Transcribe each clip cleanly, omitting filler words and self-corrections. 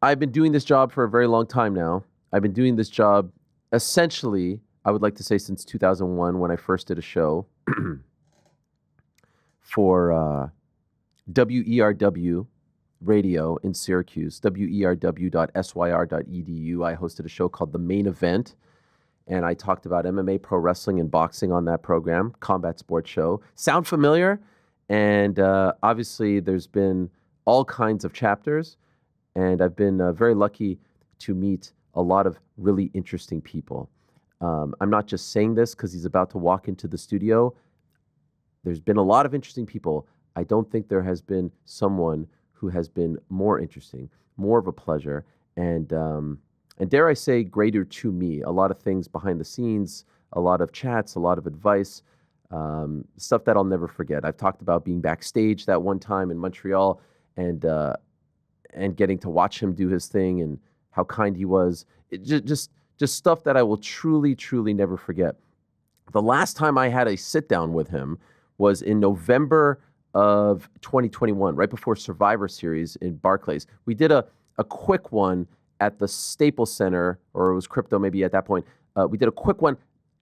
I've been doing this job for a very long time now. I've been doing this job essentially, I would like to say, since 2001 when I first did a show for WERW radio in Syracuse, werw.syr.edu. I hosted a show called The Main Event, and I talked about MMA, pro wrestling, and boxing on that program, combat sports show. Sound familiar? And obviously, there's been all kinds of chapters, and I've been very lucky to meet a lot of really interesting people. I'm not just saying this because he's about to walk into the studio. There's been a lot of interesting people. I don't think there has been someone who has been more interesting, more of a pleasure, and dare I say, greater to me. A lot of things behind the scenes, a lot of chats, a lot of advice, stuff that I'll never forget. I've talked about being backstage that one time in Montreal and getting to watch him do his thing and how kind he was. Just stuff that I will truly, truly never forget. The last time I had a sit down with him was in November of 2021, right before Survivor Series in Barclays. We did a quick one at the Staples Center, or it was Crypto maybe at that point. We did a quick one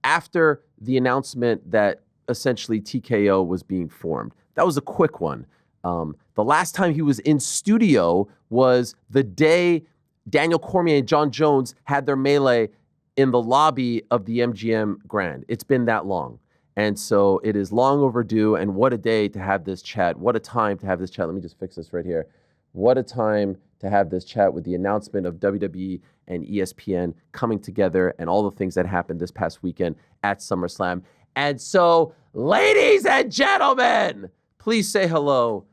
after the announcement that essentially TKO was being formed. That was a quick one. The last time he was in studio was the day Daniel Cormier and John Jones had their melee in the lobby of the MGM Grand. It's been that long. And so it is long overdue, and what a day to have this chat. What a time to have this chat. Let me just fix this right here. What a time to have this chat with the announcement of WWE and ESPN coming together and all the things that happened this past weekend at SummerSlam. And so, ladies and gentlemen, please say hello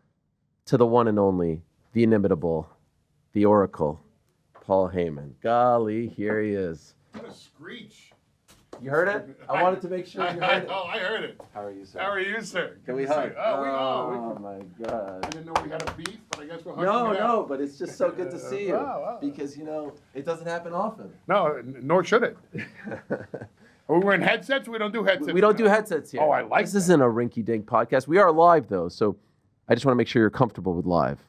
to the one and only, the inimitable, the Oracle, Paul Heyman. Golly, here he is. What a screech. You heard it? I wanted to make sure you heard it. Oh, I heard it. How are you, sir? How are you, sir? Can we hug? Oh, my God. I didn't know we had a beef, but I guess we'll hug it out. No, but it's just so good to see you. Wow. Because, it doesn't happen often. No, nor should it. Are we wearing headsets? We don't do headsets. We don't do headsets here. Oh, I like This isn't a rinky-dink podcast. We are live, though, so I just want to make sure you're comfortable with live.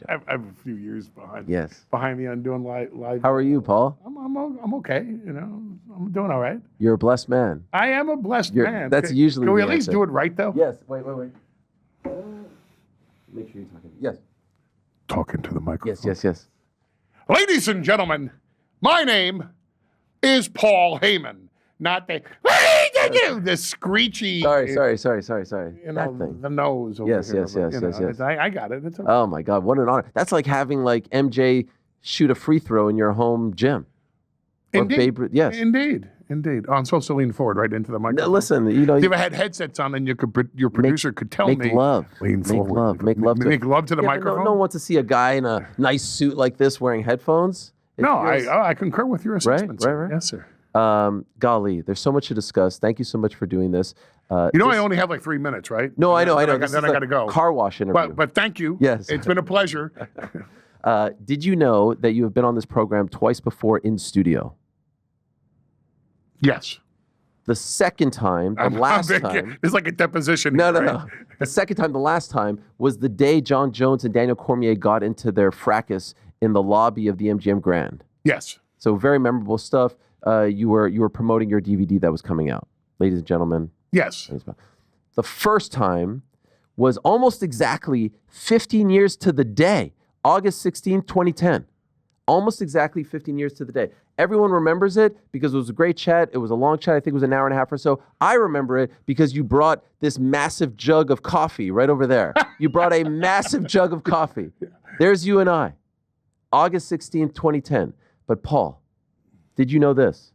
I have a few years behind. Yes. Behind me on doing live. How are you, Paul? I'm okay. I'm doing all right. You're a blessed man. I am a blessed man. That's usually Can we the at least answer. do it right though? Yes. Wait. Make sure you're talking. Yes. Talking to the microphone. Yes. Ladies and gentlemen, my name is Paul Heyman. Not the screechy. Sorry. That thing. The nose over Yes. I got it. It's okay. Oh my God, what an honor. That's like having MJ shoot a free throw in your home gym. Or Indeed. Babe Ruth. Yes. Indeed. Oh, I'm supposed to lean forward right into the microphone. No, listen, If you ever had headsets on and your producer could tell me. Make love. Lean forward. Make love to the microphone. No one wants to see a guy in a nice suit like this wearing headphones. No, I concur with your assessment. Right. Yes, sir. Golly, there's so much to discuss. Thank you so much for doing this. I only have like 3 minutes, right? No, I know. Then I got to go. Car wash interview. But thank you. Yes. It's been a pleasure. Did you know that you have been on this program twice before in studio? Yes. The second time, last time. It's like a deposition. No. The second time, the last time, was the day John Jones and Daniel Cormier got into their fracas in the lobby of the MGM Grand. Yes. So very memorable stuff. You were promoting your DVD that was coming out, ladies and gentlemen. Yes. The first time was almost exactly 15 years to the day, August 16th, 2010. Almost exactly 15 years to the day. Everyone remembers it because it was a great chat. It was a long chat. I think it was an hour and a half or so. I remember it because you brought this massive jug of coffee right over there. You brought a massive jug of coffee. There's you and I. August 16th, 2010. But Paul, did you know this?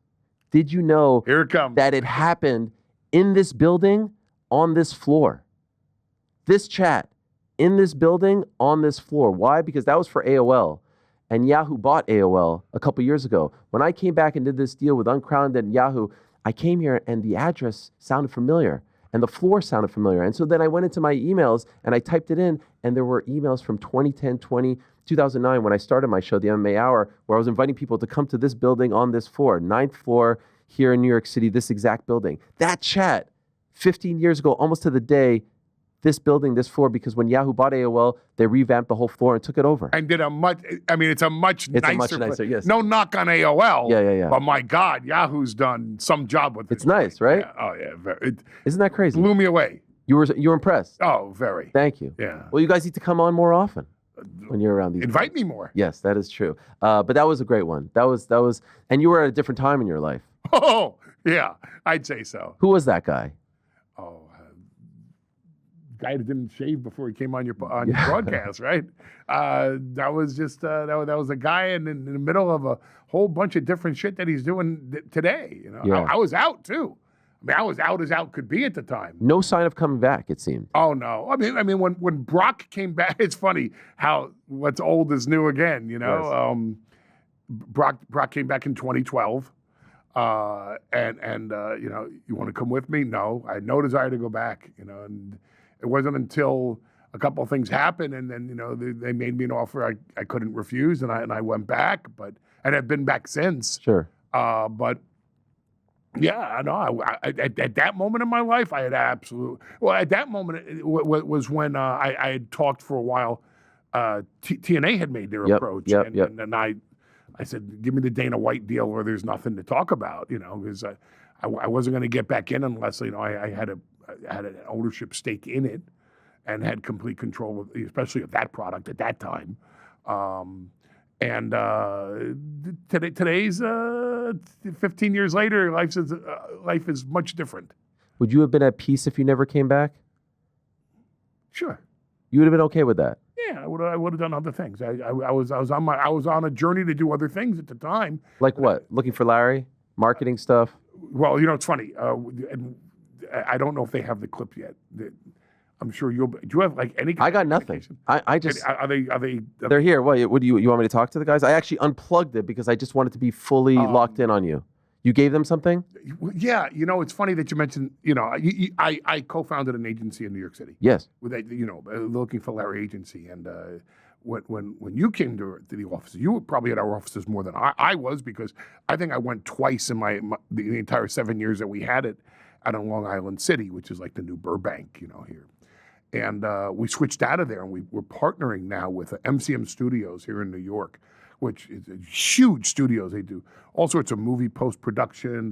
Did you know Here it comes. that it happened in this building on this floor? This chat in this building on this floor. Why? Because that was for AOL. And Yahoo bought AOL a couple years ago. When I came back and did this deal with Uncrowned and Yahoo, I came here and the address sounded familiar and the floor sounded familiar. And so then I went into my emails and I typed it in and there were emails from 2010, 2009 when I started my show, The MMA Hour, where I was inviting people to come to this building on this floor, 9th floor here in New York City, this exact building. That chat 15 years ago, almost to the day, this building, this floor, because when Yahoo bought AOL, they revamped the whole floor and took it over. And did a much, I mean, it's a much nicer, yes. No knock on AOL. Yeah. But my God, Yahoo's done some job with it. It's nice, right? Yeah. Oh, yeah. Isn't that crazy? Blew me away. You were impressed? Oh, very. Thank you. Yeah. Well, you guys need to come on more often when you're around these. Invite me more. Yes, that is true. But that was a great one. That was, and you were at a different time in your life. Oh, yeah, I'd say so. Who was that guy? Oh, guy that didn't shave before he came on your broadcast, right? That was just that was a guy in the middle of a whole bunch of different shit that he's doing today. You know, Yeah. I was out too. I mean, I was out as out could be at the time. No sign of coming back, it seemed. Oh no! I mean, when Brock came back, it's funny how what's old is new again. You know, Yes. Brock came back in 2012, and you know, you want to come with me? No, I had no desire to go back. You know, and it wasn't until a couple of things happened, and then you know they made me an offer I couldn't refuse, and I went back, and I've been back since. Sure. But. Yeah, I know. At that moment in my life, I had at that moment, it was when I had talked for a while. TNA had made their approach. And I said, give me the Dana White deal where there's nothing to talk about, you know, because I wasn't going to get back in unless, you know, I had an ownership stake in it and had complete control, especially of that product at that time. And today's 15 years later, life is much different. Would you have been at peace if you never came back? Sure. You would have been okay with that? Yeah, I would have done other things. I was on a journey to do other things at the time. Like what? Looking for Larry? Marketing stuff? Well, you know, it's funny. And I don't know if they have the clip yet. I'm sure do you have like any? I got nothing. I just. Are they? They're here. What do you want me to talk to the guys? I actually unplugged it because I just wanted to be fully locked in on you. You gave them something? Yeah, you know, it's funny that you mentioned. You know, I co-founded an agency in New York City. Yes. With you know, Looking for Larry agency, and when you came to the offices, you were probably at our offices more than I was, because I think I went twice in the entire 7 years that we had it out in Long Island City, which is like the new Burbank, you know, here. And we switched out of there, and we're partnering now with MCM Studios here in New York, which is a huge studios. They do all sorts of movie post-production.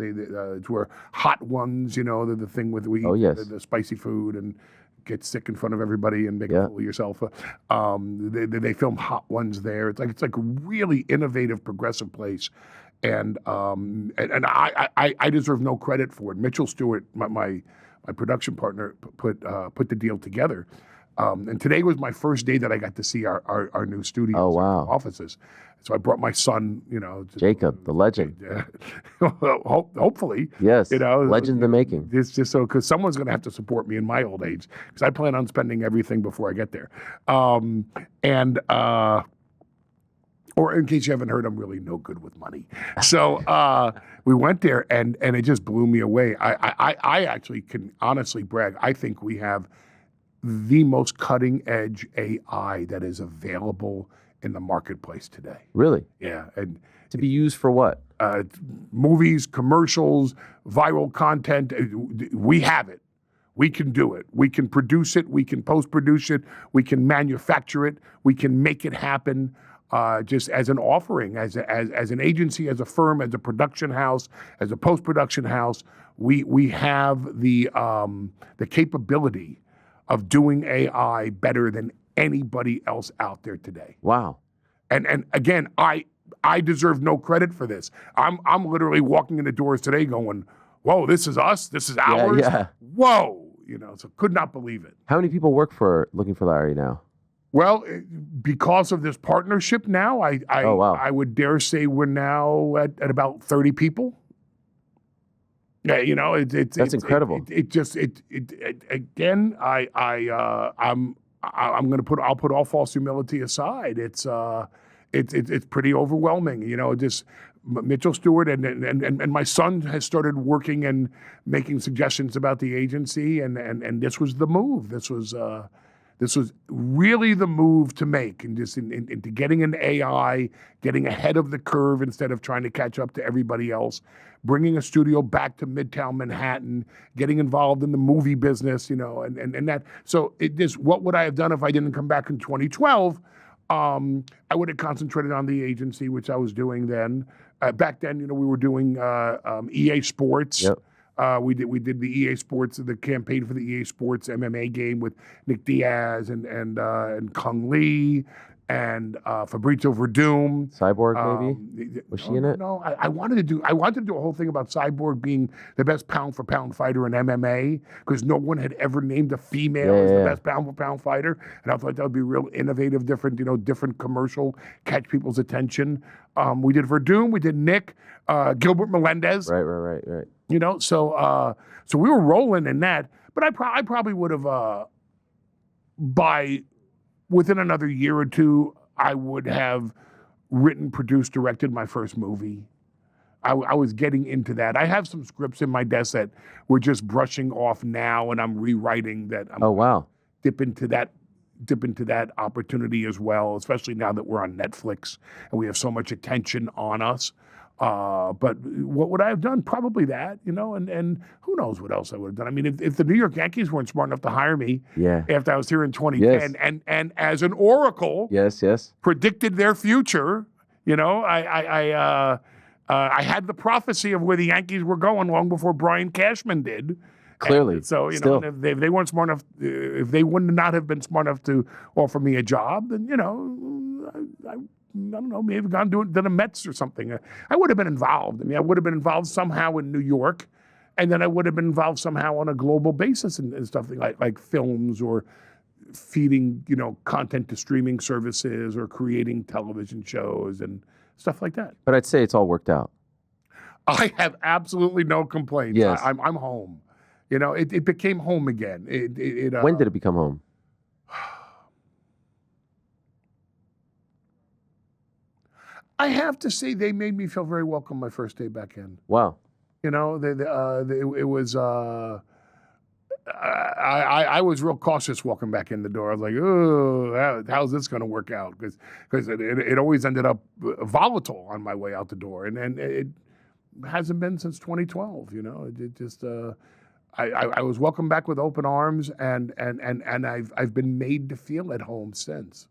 It's where Hot Ones, you know, the thing with the spicy food and get sick in front of everybody and make a fool of yourself. They film Hot Ones there. It's like a really innovative, progressive place. And I deserve no credit for it. Mitchell Stewart, my production partner, put the deal together. And today was my first day that I got to see our new studios, our offices. So I brought my son, you know. Jacob, the legend. Hopefully. Yes, you know, legend in the making. It's just so, because someone's going to have to support me in my old age, because I plan on spending everything before I get there. Or in case you haven't heard, I'm really no good with money. So we went there, and it just blew me away. I actually can honestly brag. I think we have the most cutting-edge AI that is available in the marketplace today. Really? Yeah. And to be used for what? Movies, commercials, viral content. We have it. We can do it. We can produce it. We can post-produce it. We can manufacture it. We can make it happen. Just as an offering, as an agency, as a firm, as a production house, as a post-production house, we have the capability of doing AI better than anybody else out there today. Wow. And again, I deserve no credit for this. I'm literally walking in the doors today going, whoa, this is us? This is ours? Yeah. Whoa. You know, so could not believe it. How many people work for Looking for Larry now? Well, because of this partnership now, I would dare say we're now at about 30 people. Yeah, you know, That's incredible. Again, I'll put all false humility aside. It's pretty overwhelming. You know, just Mitchell Stewart and my son has started working and making suggestions about the agency, and this was the move. This This was really the move to make, and just into getting an AI, getting ahead of the curve instead of trying to catch up to everybody else, bringing a studio back to Midtown Manhattan, getting involved in the movie business, you know, and that. So what would I have done if I didn't come back in 2012? I would have concentrated on the agency, which I was doing then. Back then, you know, we were doing EA Sports. Yep. We did the EA Sports, the campaign for the EA Sports MMA game with Nick Diaz and Kung Lee and Fabrizio Verdum. Cyborg, maybe? Was she in it? No, I wanted to do a whole thing about Cyborg being the best pound for pound fighter in MMA, because no one had ever named a female as the best pound for pound fighter, and I thought that would be real innovative, different commercial, catch people's attention. We did Verdum, we did Nick, Gilbert Melendez. Right. You know, so we were rolling in that, but I probably would have within another year or two, I would have written, produced, directed my first movie. I was getting into that. I have some scripts in my desk that we're just brushing off now, and I'm rewriting that. Dip into that opportunity as well, especially now that we're on Netflix and we have so much attention on us. But what would I have done? Probably that, you know, and who knows what else I would have done. I mean, if the New York Yankees weren't smart enough to hire me after I was here in 2010 and as an oracle predicted their future, you know, I had the prophecy of where the Yankees were going long before Brian Cashman did. Clearly. And so, you know, if they weren't smart enough, if they would not have been smart enough to offer me a job, then, you know, I don't know, maybe gone to the Mets or something. I would have been involved. I mean, I would have been involved somehow in New York, and then I would have been involved somehow on a global basis and stuff like films or feeding, you know, content to streaming services or creating television shows and stuff like that. But I'd say it's all worked out. I have absolutely no complaints. Yes. I'm home. You know, it became home again. When did it become home? I have to say they made me feel very welcome my first day back in. Wow. You know, it was. I was real cautious walking back in the door. I was like, oh, how's this going to work out? Because it always ended up volatile on my way out the door, and it hasn't been since 2012. You know, it just. I was welcomed back with open arms, and I've been made to feel at home since.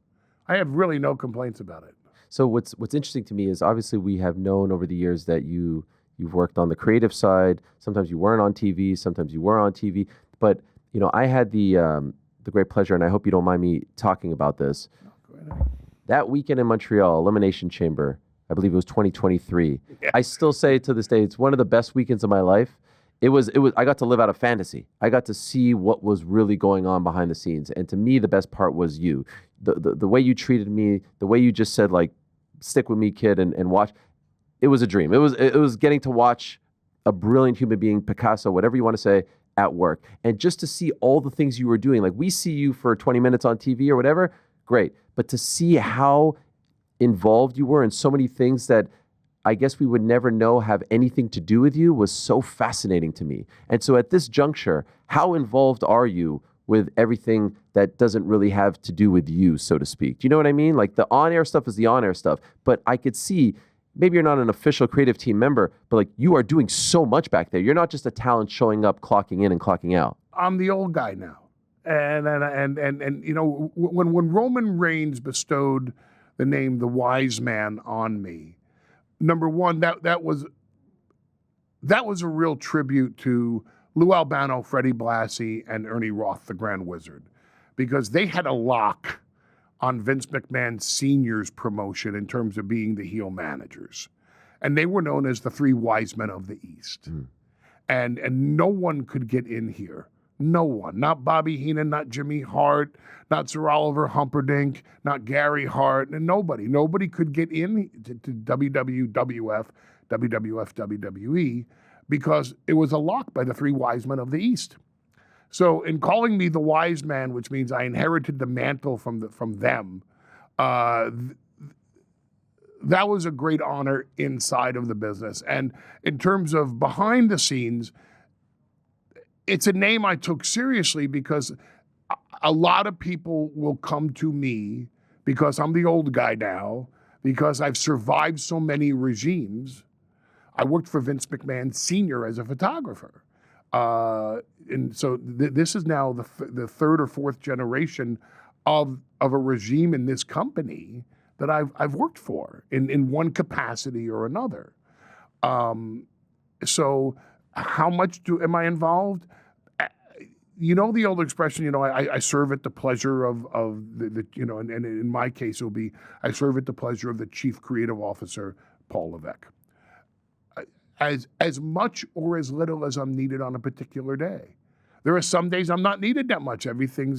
I have really no complaints about it. So what's interesting to me is obviously we have known over the years that you've worked on the creative side. Sometimes you weren't on TV, sometimes you were on TV. But you know, I had the great pleasure, and I hope you don't mind me talking about this. No, go ahead. That weekend in Montreal, Elimination Chamber, I believe it was 2023. Yeah. I still say to this day, it's one of the best weekends of my life. It was. I got to live out a fantasy. I got to see what was really going on behind the scenes, and to me, the best part was you. The way you treated me, the way you just said, like, stick with me, kid, and watch. It was a dream. It was getting to watch a brilliant human being, Picasso, whatever you want to say, at work. And just to see all the things you were doing, like we see you for 20 minutes on TV or whatever, great. But to see how involved you were in so many things that I guess we would never know have anything to do with you was so fascinating to me. And so at this juncture, how involved are you with everything that doesn't really have to do with you, so to speak? Do you know what I mean? Like the on-air stuff is the on-air stuff, but I could see maybe you're not an official creative team member, but like you are doing so much back there. You're not just a talent showing up, clocking in and clocking out. I'm the old guy now. And you know, when Roman Reigns bestowed the name the Wise Man on me, number one, that was a real tribute to Lou Albano, Freddie Blassie, and Ernie Roth, the Grand Wizard, because they had a lock on Vince McMahon Sr.'s promotion in terms of being the heel managers. And they were known as the three wise men of the East. Mm. And no one could get in here. No one. Not Bobby Heenan, not Jimmy Hart, not Sir Oliver Humperdinck, not Gary Hart, and nobody. Nobody could get in to WWF, WWE, because it was a lock by the three wise men of the East. So in calling me the wise man, which means I inherited the mantle from them, that was a great honor inside of the business. And in terms of behind the scenes, it's a name I took seriously because a lot of people will come to me because I'm the old guy now, because I've survived so many regimes. I worked for Vince McMahon Sr. as a photographer. And so this is now the third or fourth generation of a regime in this company that I've worked for in one capacity or another. So how much am I involved? You know the old expression, I serve at the pleasure of the and in my case it'll be I serve at the pleasure of the chief creative officer, Paul Levesque. As much or as little as I'm needed on a particular day. There are some days I'm not needed that much. Everything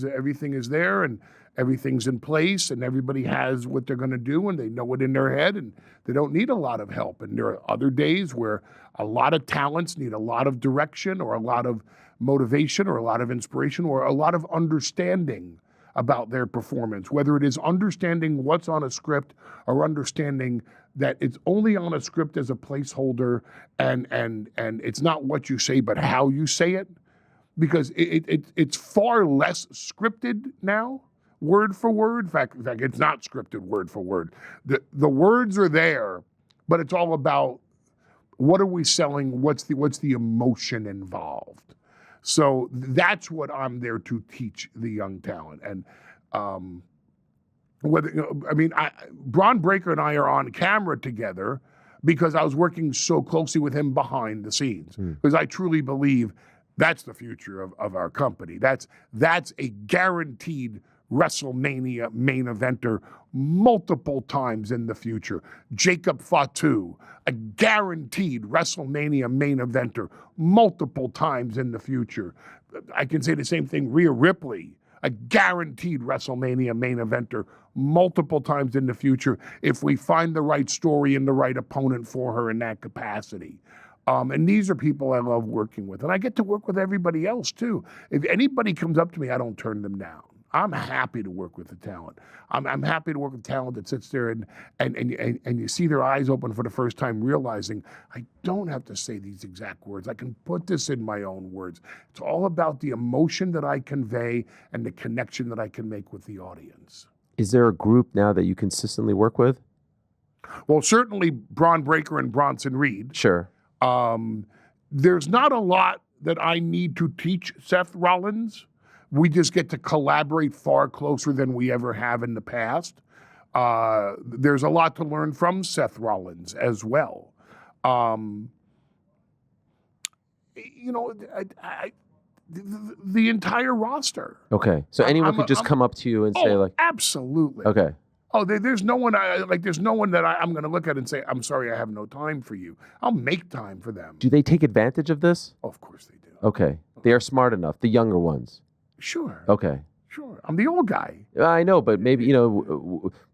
is there and everything's in place and everybody has what they're going to do and they know it in their head and they don't need a lot of help. And there are other days where a lot of talents need a lot of direction or a lot of motivation or a lot of inspiration or a lot of understanding about their performance, whether it is understanding what's on a script or understanding that it's only on a script as a placeholder and it's not what you say but how you say it, because it's far less scripted now, word for word. In fact, it's not scripted word for word. The words are there, but it's all about what are we selling, what's the emotion involved. So that's what I'm there to teach the young talent. And Bron Breakker and I are on camera together because I was working so closely with him behind the scenes. Because I truly believe that's the future of our company. That's a guaranteed WrestleMania main eventer multiple times in the future. Jacob Fatu, a guaranteed WrestleMania main eventer multiple times in the future. I can say the same thing, Rhea Ripley, a guaranteed WrestleMania main eventer multiple times in the future if we find the right story and the right opponent for her in that capacity. And these are people I love working with. And I get to work with everybody else too. If anybody comes up to me, I don't turn them down. I'm happy to work with the talent. I'm happy to work with talent that sits there and you see their eyes open for the first time, realizing I don't have to say these exact words. I can put this in my own words. It's all about the emotion that I convey and the connection that I can make with the audience. Is there a group now that you consistently work with? Well, certainly Bron Breakker and Bronson Reed. Sure. There's not a lot that I need to teach Seth Rollins. We just get to collaborate far closer than we ever have in the past. There's a lot to learn from Seth Rollins as well. The entire roster. Okay, so anyone could just come up to you and say like, absolutely. Okay. Oh, there's no one there's no one that I'm going to look at and say, I'm sorry, I have no time for you. I'll make time for them. Do they take advantage of this? Of course they do. Okay, they are smart enough, the younger ones. Sure. Okay. Sure. I'm the old guy. I know, but maybe,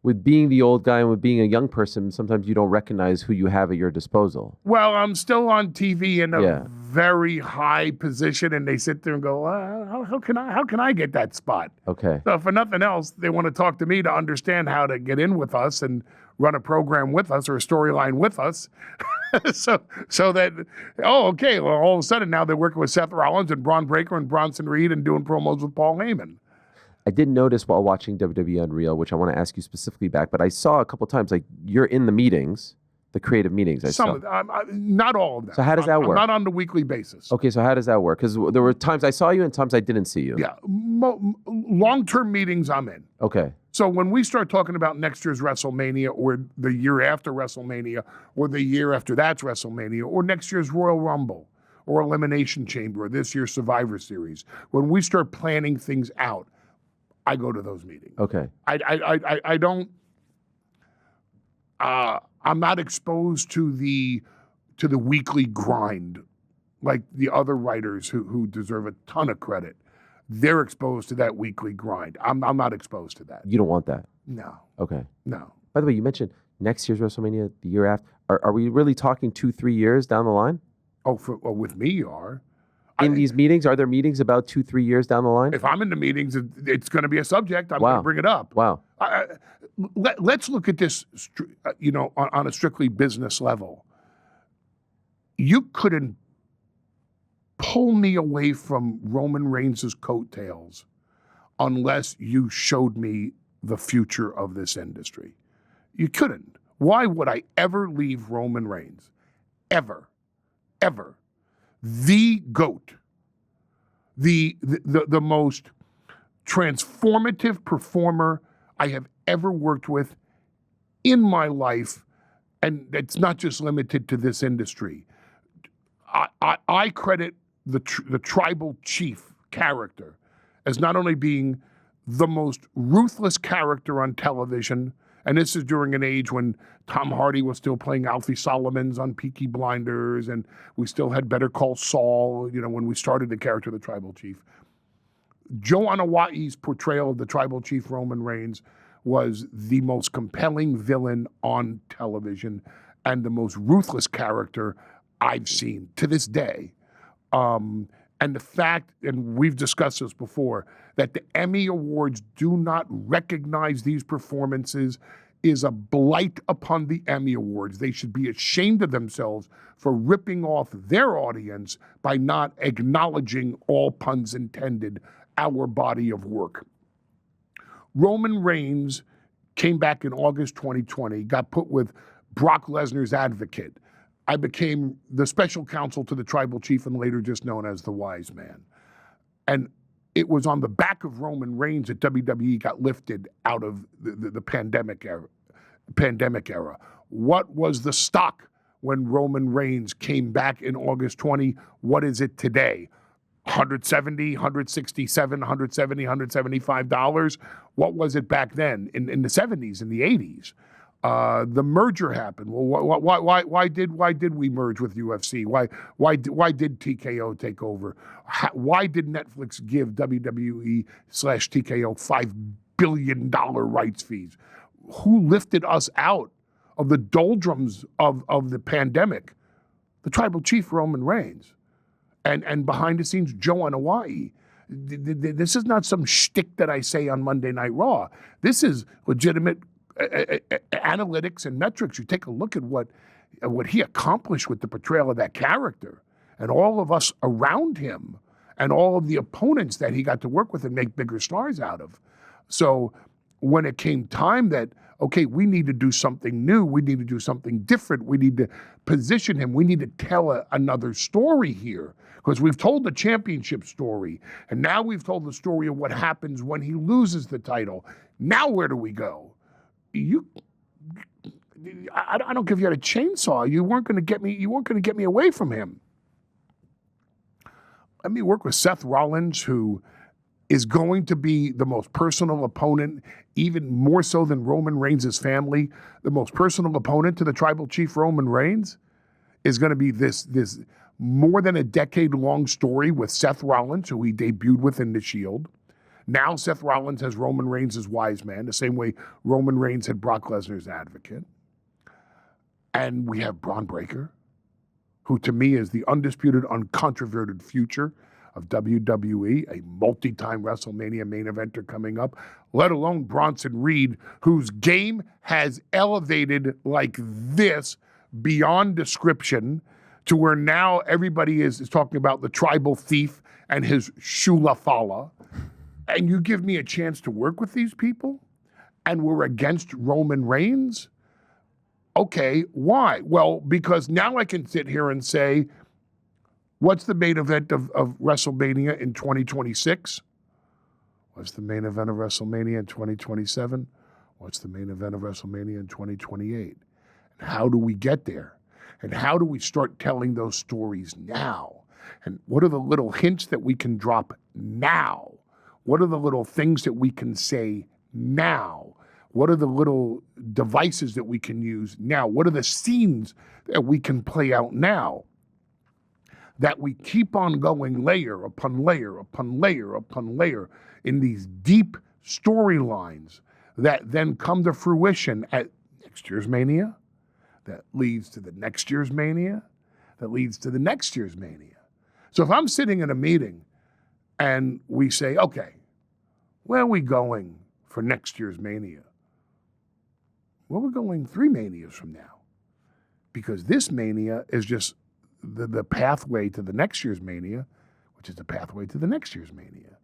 with being the old guy and with being a young person, sometimes you don't recognize who you have at your disposal. Well, I'm still on TV in a very high position, and they sit there and go, how can I get that spot? Okay. So for nothing else, they want to talk to me to understand how to get in with us and run a program with us or a storyline with us. so that, okay, well, all of a sudden now they're working with Seth Rollins and Bron Breakker and Bronson Reed and doing promos with Paul Heyman. I did notice while watching WWE Unreal, which I want to ask you specifically back, but I saw a couple of times, like, you're in the meetings, the creative meetings. Not all of them. So how does that work? Not on the weekly basis. Okay, so how does that work? Because there were times I saw you and times I didn't see you. Yeah, long-term meetings I'm in. Okay. So when we start talking about next year's WrestleMania or the year after WrestleMania or the year after that's WrestleMania or next year's Royal Rumble or Elimination Chamber or this year's Survivor Series, when we start planning things out, I go to those meetings. Okay. I don't, I'm not exposed to the weekly grind like the other writers who deserve a ton of credit. They're exposed to that weekly grind. I'm not exposed to that. You don't want that? No. Okay. No. By the way, you mentioned next year's WrestleMania, the year after. Are we really talking 2-3 years down the line? With me you are. In these meetings, are there meetings about 2-3 years down the line? If I'm in the meetings, it's going to be a subject. I'm going to bring it up. Wow. Let's look at this, on a strictly business level. You couldn't pull me away from Roman Reigns' coattails unless you showed me the future of this industry. You couldn't. Why would I ever leave Roman Reigns? Ever. Ever. The GOAT. The most transformative performer I have ever worked with in my life, and it's not just limited to this industry. I credit the tribal chief character as not only being the most ruthless character on television, and this is during an age when Tom Hardy was still playing Alfie Solomons on Peaky Blinders, and we still had Better Call Saul, when we started the character of the tribal chief. Joe Anawai's portrayal of the tribal chief Roman Reigns was the most compelling villain on television and the most ruthless character I've seen to this day. And the fact, and we've discussed this before, that the Emmy Awards do not recognize these performances is a blight upon the Emmy Awards. They should be ashamed of themselves for ripping off their audience by not acknowledging, all puns intended, our body of work. Roman Reigns came back in August 2020, got put with Brock Lesnar's advocate. I became the special counsel to the tribal chief and later just known as the Wise Man. And it was on the back of Roman Reigns that WWE got lifted out of the pandemic era. What was the stock when Roman Reigns came back in August 20? What is it today? $170, $167, $170, $175. What was it back then in the 70s, in the 80s? The merger happened. Well, why did we merge with UFC? Why did TKO take over? Why did Netflix give WWE/TKO $5 billion rights fees? Who lifted us out of the doldrums of the pandemic? The tribal chief Roman Reigns, and behind the scenes Joe Anawai. This is not some shtick that I say on Monday Night Raw. This is legitimate analytics and metrics. You take a look at what he accomplished with the portrayal of that character and all of us around him and all of the opponents that he got to work with and make bigger stars out of. So when it came time that, okay, we need to do something new, we need to do something different, we need to position him, we need to tell another story here, because we've told the championship story, and now we've told the story of what happens when he loses the title. Now where do we go? I don't care if you had a chainsaw. You weren't going to get me away from him. Let me work with Seth Rollins, who is going to be the most personal opponent, even more so than Roman Reigns' family. The most personal opponent to the tribal chief Roman Reigns is going to be this more than a decade-long story with Seth Rollins, who he debuted with in The Shield. Now Seth Rollins has Roman Reigns as Wise Man, the same way Roman Reigns had Brock Lesnar's advocate. And we have Bron Breakker, who to me is the undisputed, uncontroverted future of WWE, a multi-time WrestleMania main eventer coming up, let alone Bronson Reed, whose game has elevated like this beyond description to where now everybody is talking about the tribal thief and his Shula Fala. And you give me a chance to work with these people, and we're against Roman Reigns? Okay, why? Well, because now I can sit here and say, what's the main event of WrestleMania in 2026? What's the main event of WrestleMania in 2027? What's the main event of WrestleMania in 2028? And how do we get there? And how do we start telling those stories now? And what are the little hints that we can drop now? What are the little things that we can say now? What are the little devices that we can use now? What are the scenes that we can play out now? That we keep on going layer upon layer upon layer upon layer in these deep storylines that then come to fruition at next year's Mania, that leads to the next year's Mania, that leads to the next year's Mania. So if I'm sitting in a meeting and we say, okay, where are we going for next year's Mania? Well, we're going 3 Manias from now, because this Mania is just the pathway to the next year's Mania, which is the pathway to the next year's Mania.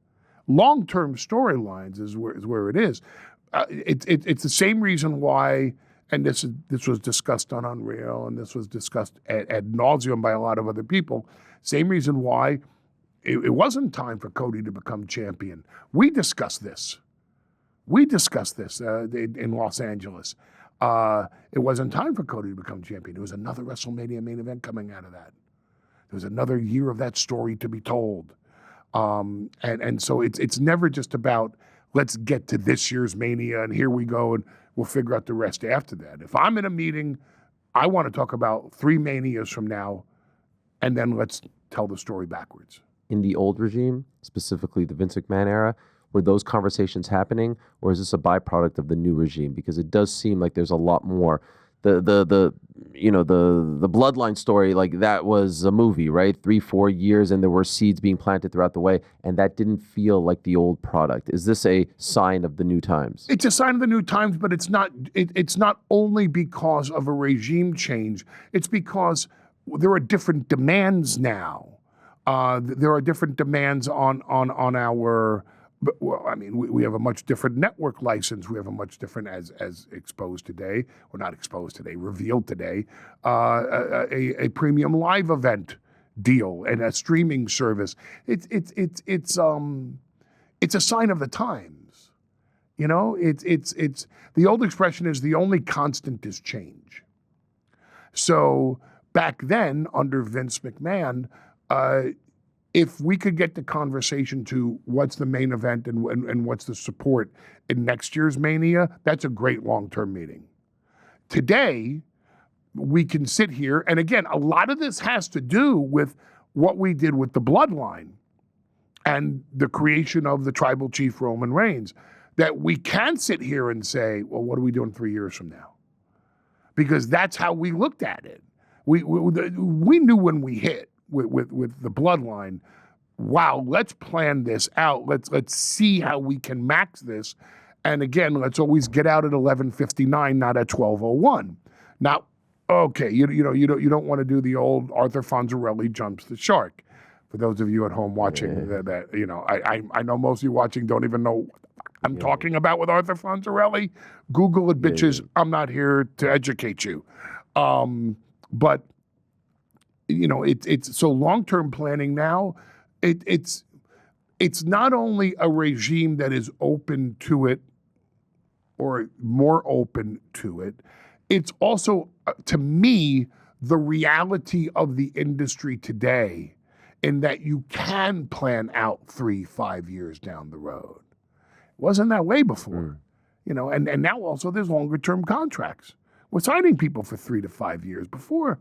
long-term storylines is where it is. It's the same reason why, and this was discussed on Unreal, and this was discussed ad nauseum by a lot of other people. Same reason why it wasn't time for Cody to become champion. We discussed this. In Los Angeles. It wasn't time for Cody to become champion. There was another WrestleMania main event coming out of that. There was another year of that story to be told. And so it's never just about, let's get to this year's Mania and here we go and we'll figure out the rest after that. If I'm in a meeting, I want to talk about 3 Manias from now, and then let's tell the story backwards. In the old regime, specifically the Vince McMahon era, were those conversations happening, or is this a byproduct of the new regime? Because it does seem like there's a lot more. The bloodline story, like that was a movie, right? 3-4 years, and there were seeds being planted throughout the way, and that didn't feel like the old product. Is this a sign of the new times? It's a sign of the new times, but it's not. It's not only because of a regime change. It's because there are different demands now. There are different demands on our. But, well, I mean, we have a much different network license. We have a much different, as exposed today, or not exposed today, revealed today, a premium live event deal and a streaming service. It's a sign of the times. You know, it's the old expression is the only constant is change. So back then, under Vince McMahon, if we could get the conversation to what's the main event and what's the support in next year's Mania, that's a great long-term meeting. Today, we can sit here, and again, a lot of this has to do with what we did with the bloodline and the creation of the tribal chief Roman Reigns, that we can sit here and say, well, what are we doing 3 years from now? Because that's how we looked at it. We knew when we hit with the bloodline, wow, let's plan this out. Let's see how we can max this. And again, let's always get out at 11:59, not at 12:01. Now, okay, you don't want to do the old Arthur Fonzarelli jumps the shark. For those of you at home watching, I know most of you watching don't even know what I'm talking about with Arthur Fonzarelli. Google it, bitches. I'm not here to educate you. But it's so long-term planning now. It's not only a regime that is open to it or more open to it. It's also, to me, the reality of the industry today, in that you can plan out 3-5 years down the road. It wasn't that way before, and now also there's longer-term contracts. We're signing people for 3 to 5 years. Before,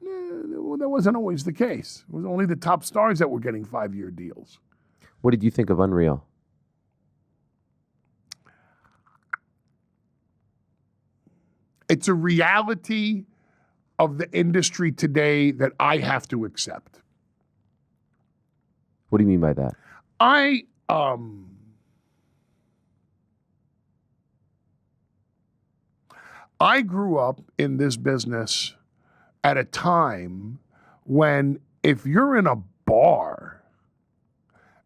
that wasn't always the case. It was only the top stars that were getting 5-year deals. What did you think of Unreal? It's a reality of the industry today that I have to accept. What do you mean by that? I grew up in this business at a time when, if you're in a bar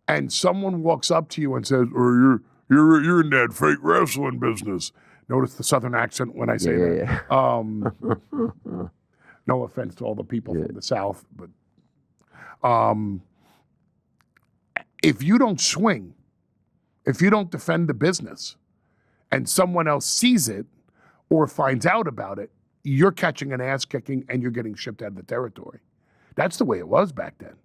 and someone walks up to you and says, "Oh, you're in that fake wrestling business." Notice the Southern accent when I say that. Yeah. No offense to all the people from the South, but if you don't swing, if you don't defend the business, and someone else sees it or finds out about it, you're catching an ass kicking and you're getting shipped out of the territory. That's the way it was back then.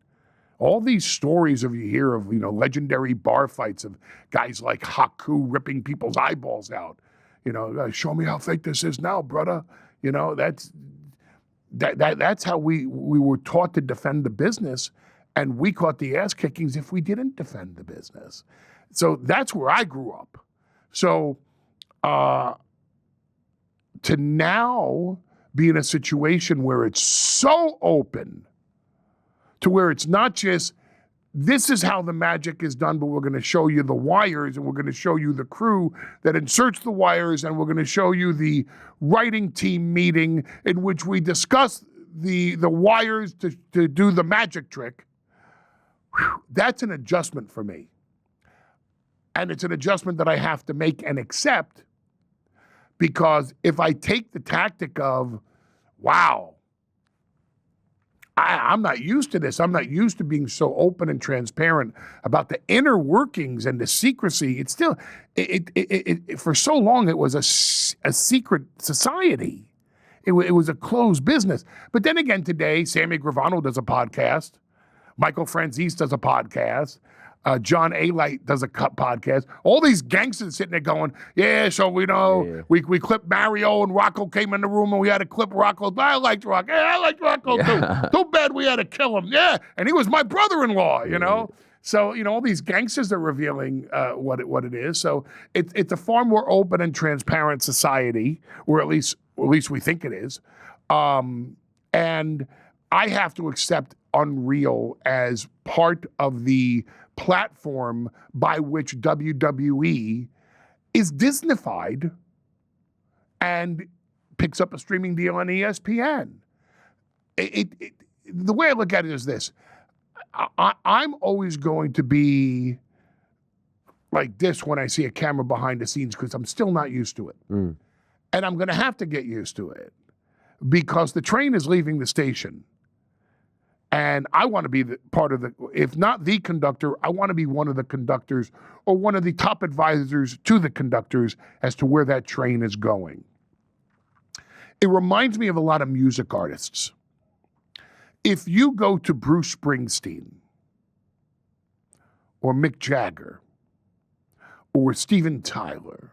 All these stories you hear of, legendary bar fights of guys like Haku ripping people's eyeballs out. Show me how fake this is now, brother. That's how we were taught to defend the business, and we caught the ass kickings if we didn't defend the business. So that's where I grew up. So to now be in a situation where it's so open, to where it's not just, this is how the magic is done, but we're going to show you the wires, and we're going to show you the crew that inserts the wires, and we're going to show you the writing team meeting in which we discuss the wires to do the magic trick. Whew, that's an adjustment for me. And it's an adjustment that I have to make and accept, because if I take the tactic of, wow, I'm not used to this. I'm not used to being so open and transparent about the inner workings and the secrecy. It's still, for so long, it was a secret society. It was a closed business. But then again, today, Sammy Gravano does a podcast. Michael Franzese does a podcast. John Alight does a podcast. All these gangsters sitting there going, yeah, so we know, we clipped Mario and Rocco came in the room and we had to clip Rocco. I liked Rocco. Yeah, I liked Rocco too. Too bad we had to kill him. Yeah, and he was my brother-in-law, you know? So, all these gangsters are revealing what it is. So it's a far more open and transparent society, or at least we think it is. And I have to accept Unreal as part of the platform by which WWE is Disneyfied and picks up a streaming deal on ESPN. The way I look at it is this. I'm always going to be like this when I see a camera behind the scenes, because I'm still not used to it. And I'm going to have to get used to it, because the train is leaving the station. And I want to be part of if not the conductor, I want to be one of the conductors or one of the top advisors to the conductors as to where that train is going. It reminds me of a lot of music artists. If you go to Bruce Springsteen or Mick Jagger or Steven Tyler,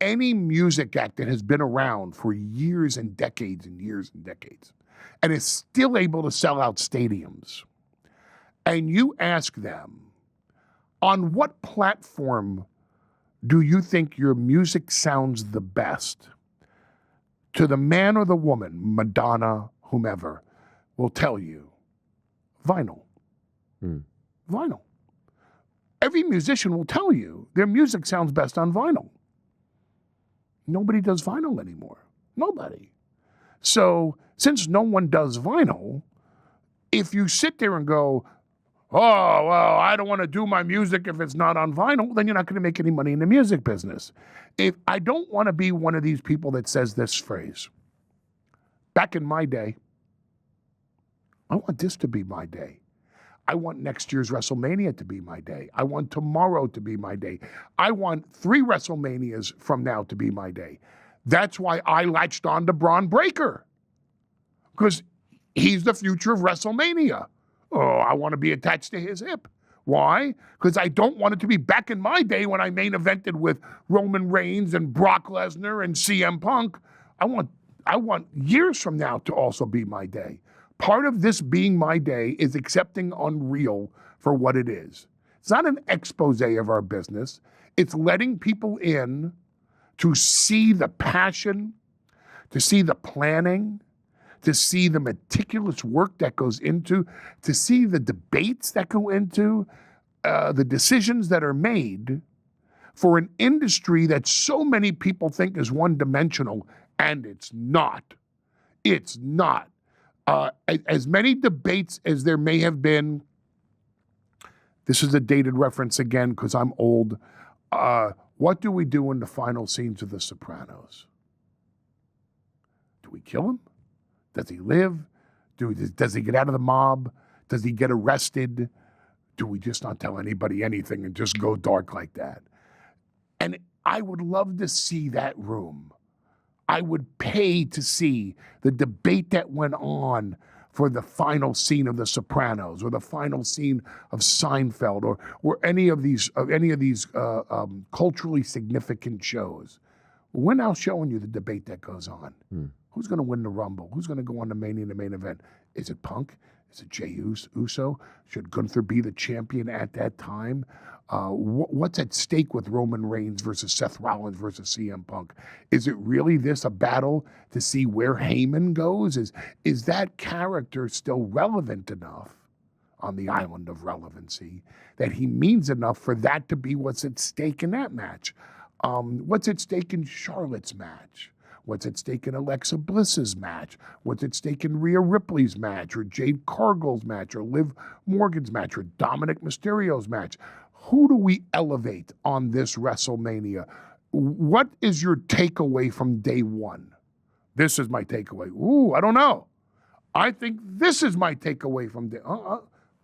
any music act that has been around for years and decades and years and decades, and is still able to sell out stadiums, and you ask them, on what platform do you think your music sounds the best? To the man or the woman, Madonna, whomever, will tell you, vinyl. Vinyl. Every musician will tell you their music sounds best on vinyl. Nobody does vinyl anymore. Nobody. So since no one does vinyl, if you sit there and go, oh, well, I don't want to do my music if it's not on vinyl, then you're not going to make any money in the music business. If I don't want to be one of these people that says this phrase, back in my day, I want this to be my day. I want next year's WrestleMania to be my day. I want tomorrow to be my day. I want 3 WrestleManias from now to be my day. That's why I latched on to Bron Breakker, because he's the future of WrestleMania. Oh, I want to be attached to his hip. Why? Because I don't want it to be back in my day when I main evented with Roman Reigns and Brock Lesnar and CM Punk. I want years from now to also be my day. Part of this being my day is accepting Unreal for what it is. It's not an expose of our business. It's letting people in to see the passion, to see the planning, to see the meticulous work that goes into, to see the debates that go into, the decisions that are made for an industry that so many people think is one-dimensional, and it's not. It's not. As many debates as there may have been, this is a dated reference again because I'm old, what do we do in the final scenes of The Sopranos? Do we kill him? Does he live? Does he get out of the mob? Does he get arrested? Do we just not tell anybody anything and just go dark like that? And I would love to see that room. I would pay to see the debate that went on for the final scene of The Sopranos, or the final scene of Seinfeld, or any of these culturally significant shows. We're now showing you the debate that goes on. Who's going to win the Rumble? Who's going to go on the main event? Is it Punk? Is it Jey Uso? Should Gunther be the champion at that time? What's at stake with Roman Reigns versus Seth Rollins versus CM Punk? Is it really a battle to see where Heyman goes? Is that character still relevant enough on the island of relevancy that he means enough for that to be what's at stake in that match? What's at stake in Charlotte's match? What's at stake in Alexa Bliss's match? What's at stake in Rhea Ripley's match, or Jade Cargill's match, or Liv Morgan's match, or Dominic Mysterio's match? who do we elevate on this WrestleMania? What is your takeaway from day one? This is my takeaway. Ooh, I don't know. I think this is my takeaway from day.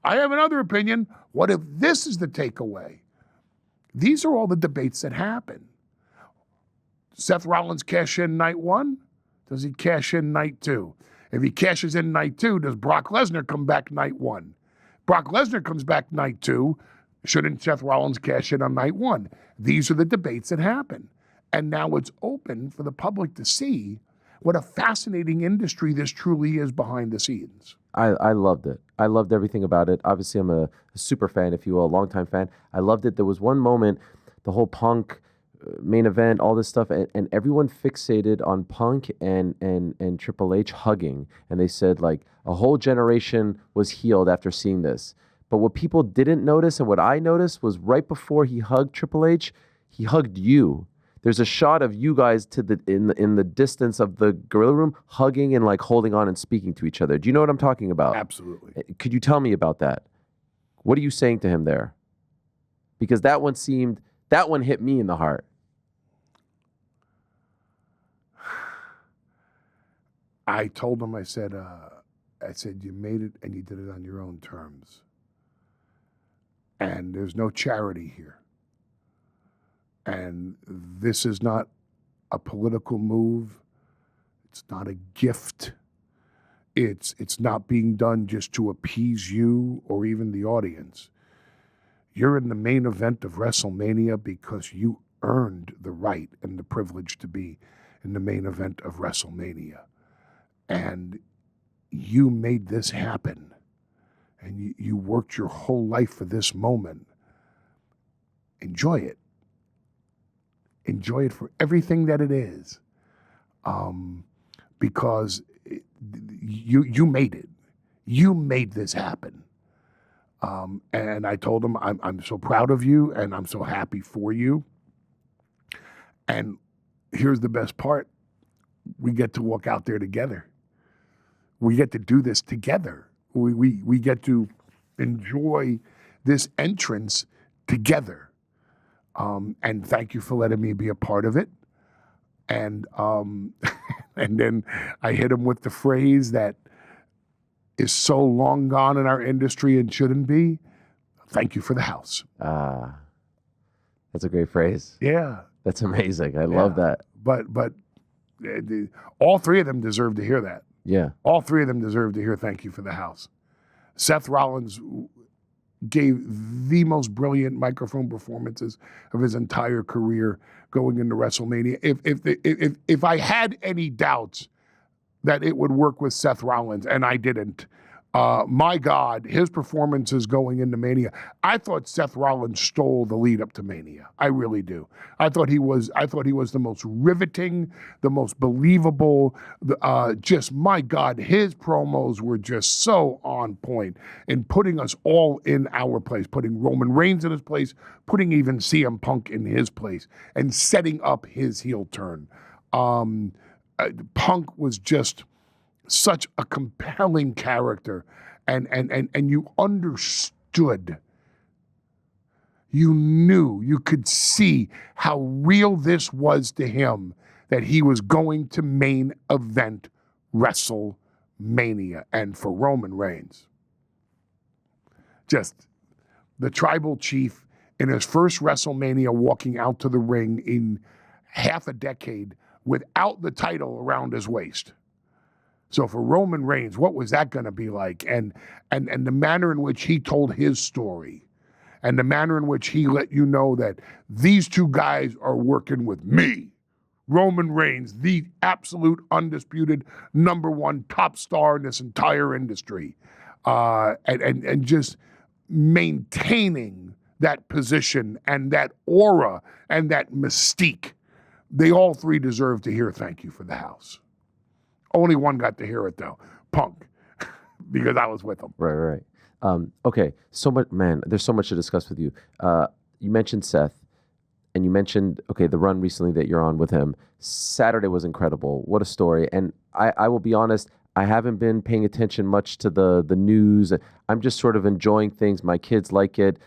I have another opinion. What if this is the takeaway? These are all the debates that happen. Seth Rollins cash in night one? Does he cash in night two? If he cashes in night two, does Brock Lesnar come back night one? Brock Lesnar comes back night two. Shouldn't Seth Rollins cash in on night one? These are the debates that happen. And now it's open for the public to see what a fascinating industry this truly is behind the scenes. I loved it. I loved everything about it. Obviously, I'm a super fan, if you will, a longtime fan. I loved it. There was one moment, the whole Punk main event, all this stuff, and everyone fixated on Punk and Triple H hugging. And they said, like, a whole generation was healed after seeing this. But what people didn't notice and what I noticed was right before he hugged Triple H, he hugged you. There's a shot of you guys in the distance of the Gorilla Room hugging and like holding on and speaking to each other. Do you know what I'm talking about? Absolutely. Could you tell me about that? What are you saying to him there? Because that one hit me in the heart. I told him, I said, you made it and you did it on your own terms. And there's no charity here. And this is not a political move. It's not a gift. It's not being done just to appease you or even the audience. You're in the main event of WrestleMania because you earned the right and the privilege to be in the main event of WrestleMania. And you made this happen. And you worked your whole life for this moment. Enjoy it. Enjoy it for everything that it is, because you made it. You made this happen. And I told him, I'm so proud of you, and I'm so happy for you. And here's the best part. We get to walk out there together. We get to do this together. We get to enjoy this entrance together. And thank you for letting me be a part of it. And and then I hit him with the phrase that is so long gone in our industry and shouldn't be. Thank you for the house. That's a great phrase. Yeah. That's amazing. I love that. But all three of them deserve to hear that. Yeah. All three of them deserve to hear thank you for the house. Seth Rollins gave the most brilliant microphone performances of his entire career going into WrestleMania. If I had any doubts that it would work with Seth Rollins, and I didn't, my God, his performances going into Mania, I thought Seth Rollins stole the lead up to Mania. I really do. I thought he was the most riveting, the most believable. Just my God, his promos were just so on point in putting us all in our place, putting Roman Reigns in his place, putting even CM Punk in his place, and setting up his heel turn. Punk was just such a compelling character, and you understood, you knew, you could see how real this was to him, that he was going to main event WrestleMania. And for Roman Reigns, just the tribal chief in his first WrestleMania, walking out to the ring in half a decade without the title around his waist. So for Roman Reigns, what was that going to be like? And the manner in which he told his story, and the manner in which he let you know that these two guys are working with me, Roman Reigns, the absolute undisputed #1 top star in this entire industry, and just maintaining that position and that aura and that mystique. They all three deserve to hear thank you for the house. Only one got to hear it, though, Punk, because I was with him. Right. Okay, so much, man, there's so much to discuss with you. You mentioned Seth, and you mentioned, the run recently that you're on with him. Saturday was incredible. What a story. And I will be honest, I haven't been paying attention much to the news. I'm just sort of enjoying things. My kids like it.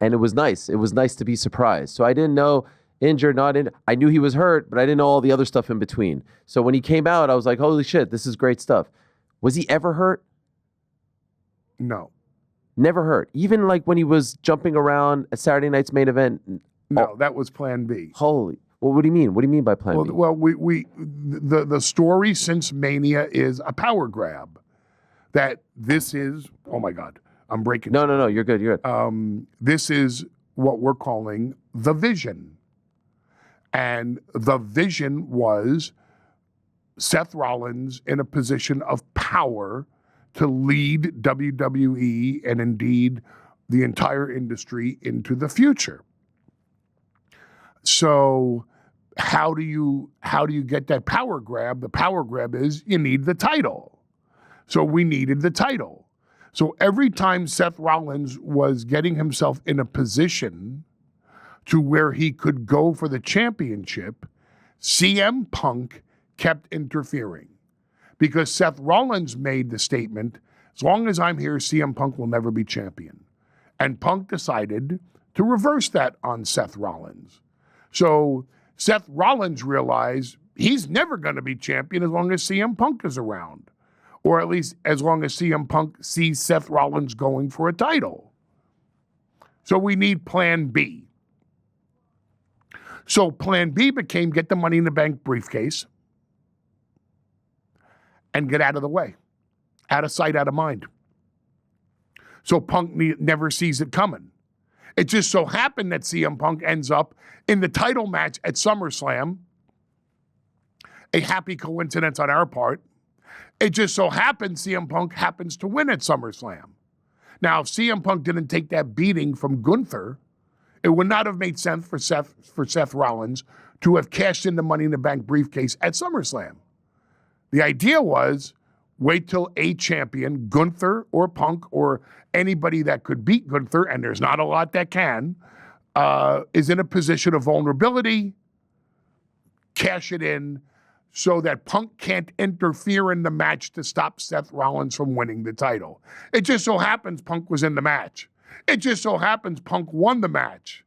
And it was nice. It was nice to be surprised. So I didn't know injured, not in. I knew he was hurt, but I didn't know all the other stuff in between. So when he came out, I was like, holy shit, this is great stuff. Was he ever hurt? No. Never hurt. Even like when he was jumping around at Saturday night's main event. No, that was Plan B. Holy. Well, what do you mean? What do you mean by Plan B? Well, the story since Mania is a power grab. That this is, oh my God, I'm breaking. No, you're good, you're good. This is what we're calling the vision. And the vision was Seth Rollins in a position of power to lead WWE and indeed the entire industry into the future. So how do you get that power grab? The power grab is you need the title. So we needed the title. So every time Seth Rollins was getting himself in a position to where he could go for the championship, CM Punk kept interfering. Because Seth Rollins made the statement, as long as I'm here, CM Punk will never be champion. And Punk decided to reverse that on Seth Rollins. So Seth Rollins realized he's never going to be champion as long as CM Punk is around. Or at least as long as CM Punk sees Seth Rollins going for a title. So we need Plan B. So Plan B became get the Money in the Bank briefcase and get out of the way. Out of sight, out of mind. So Punk never sees it coming. It just so happened that CM Punk ends up in the title match at SummerSlam. A happy coincidence on our part. It just so happens CM Punk happens to win at SummerSlam. Now, if CM Punk didn't take that beating from Gunther, it would not have made sense for Seth Rollins to have cashed in the Money in the Bank briefcase at SummerSlam. The idea was wait till a champion, Gunther or Punk or anybody that could beat Gunther, and there's not a lot that can, is in a position of vulnerability, cash it in so that Punk can't interfere in the match to stop Seth Rollins from winning the title. It just so happens Punk was in the match. It just so happens Punk won the match.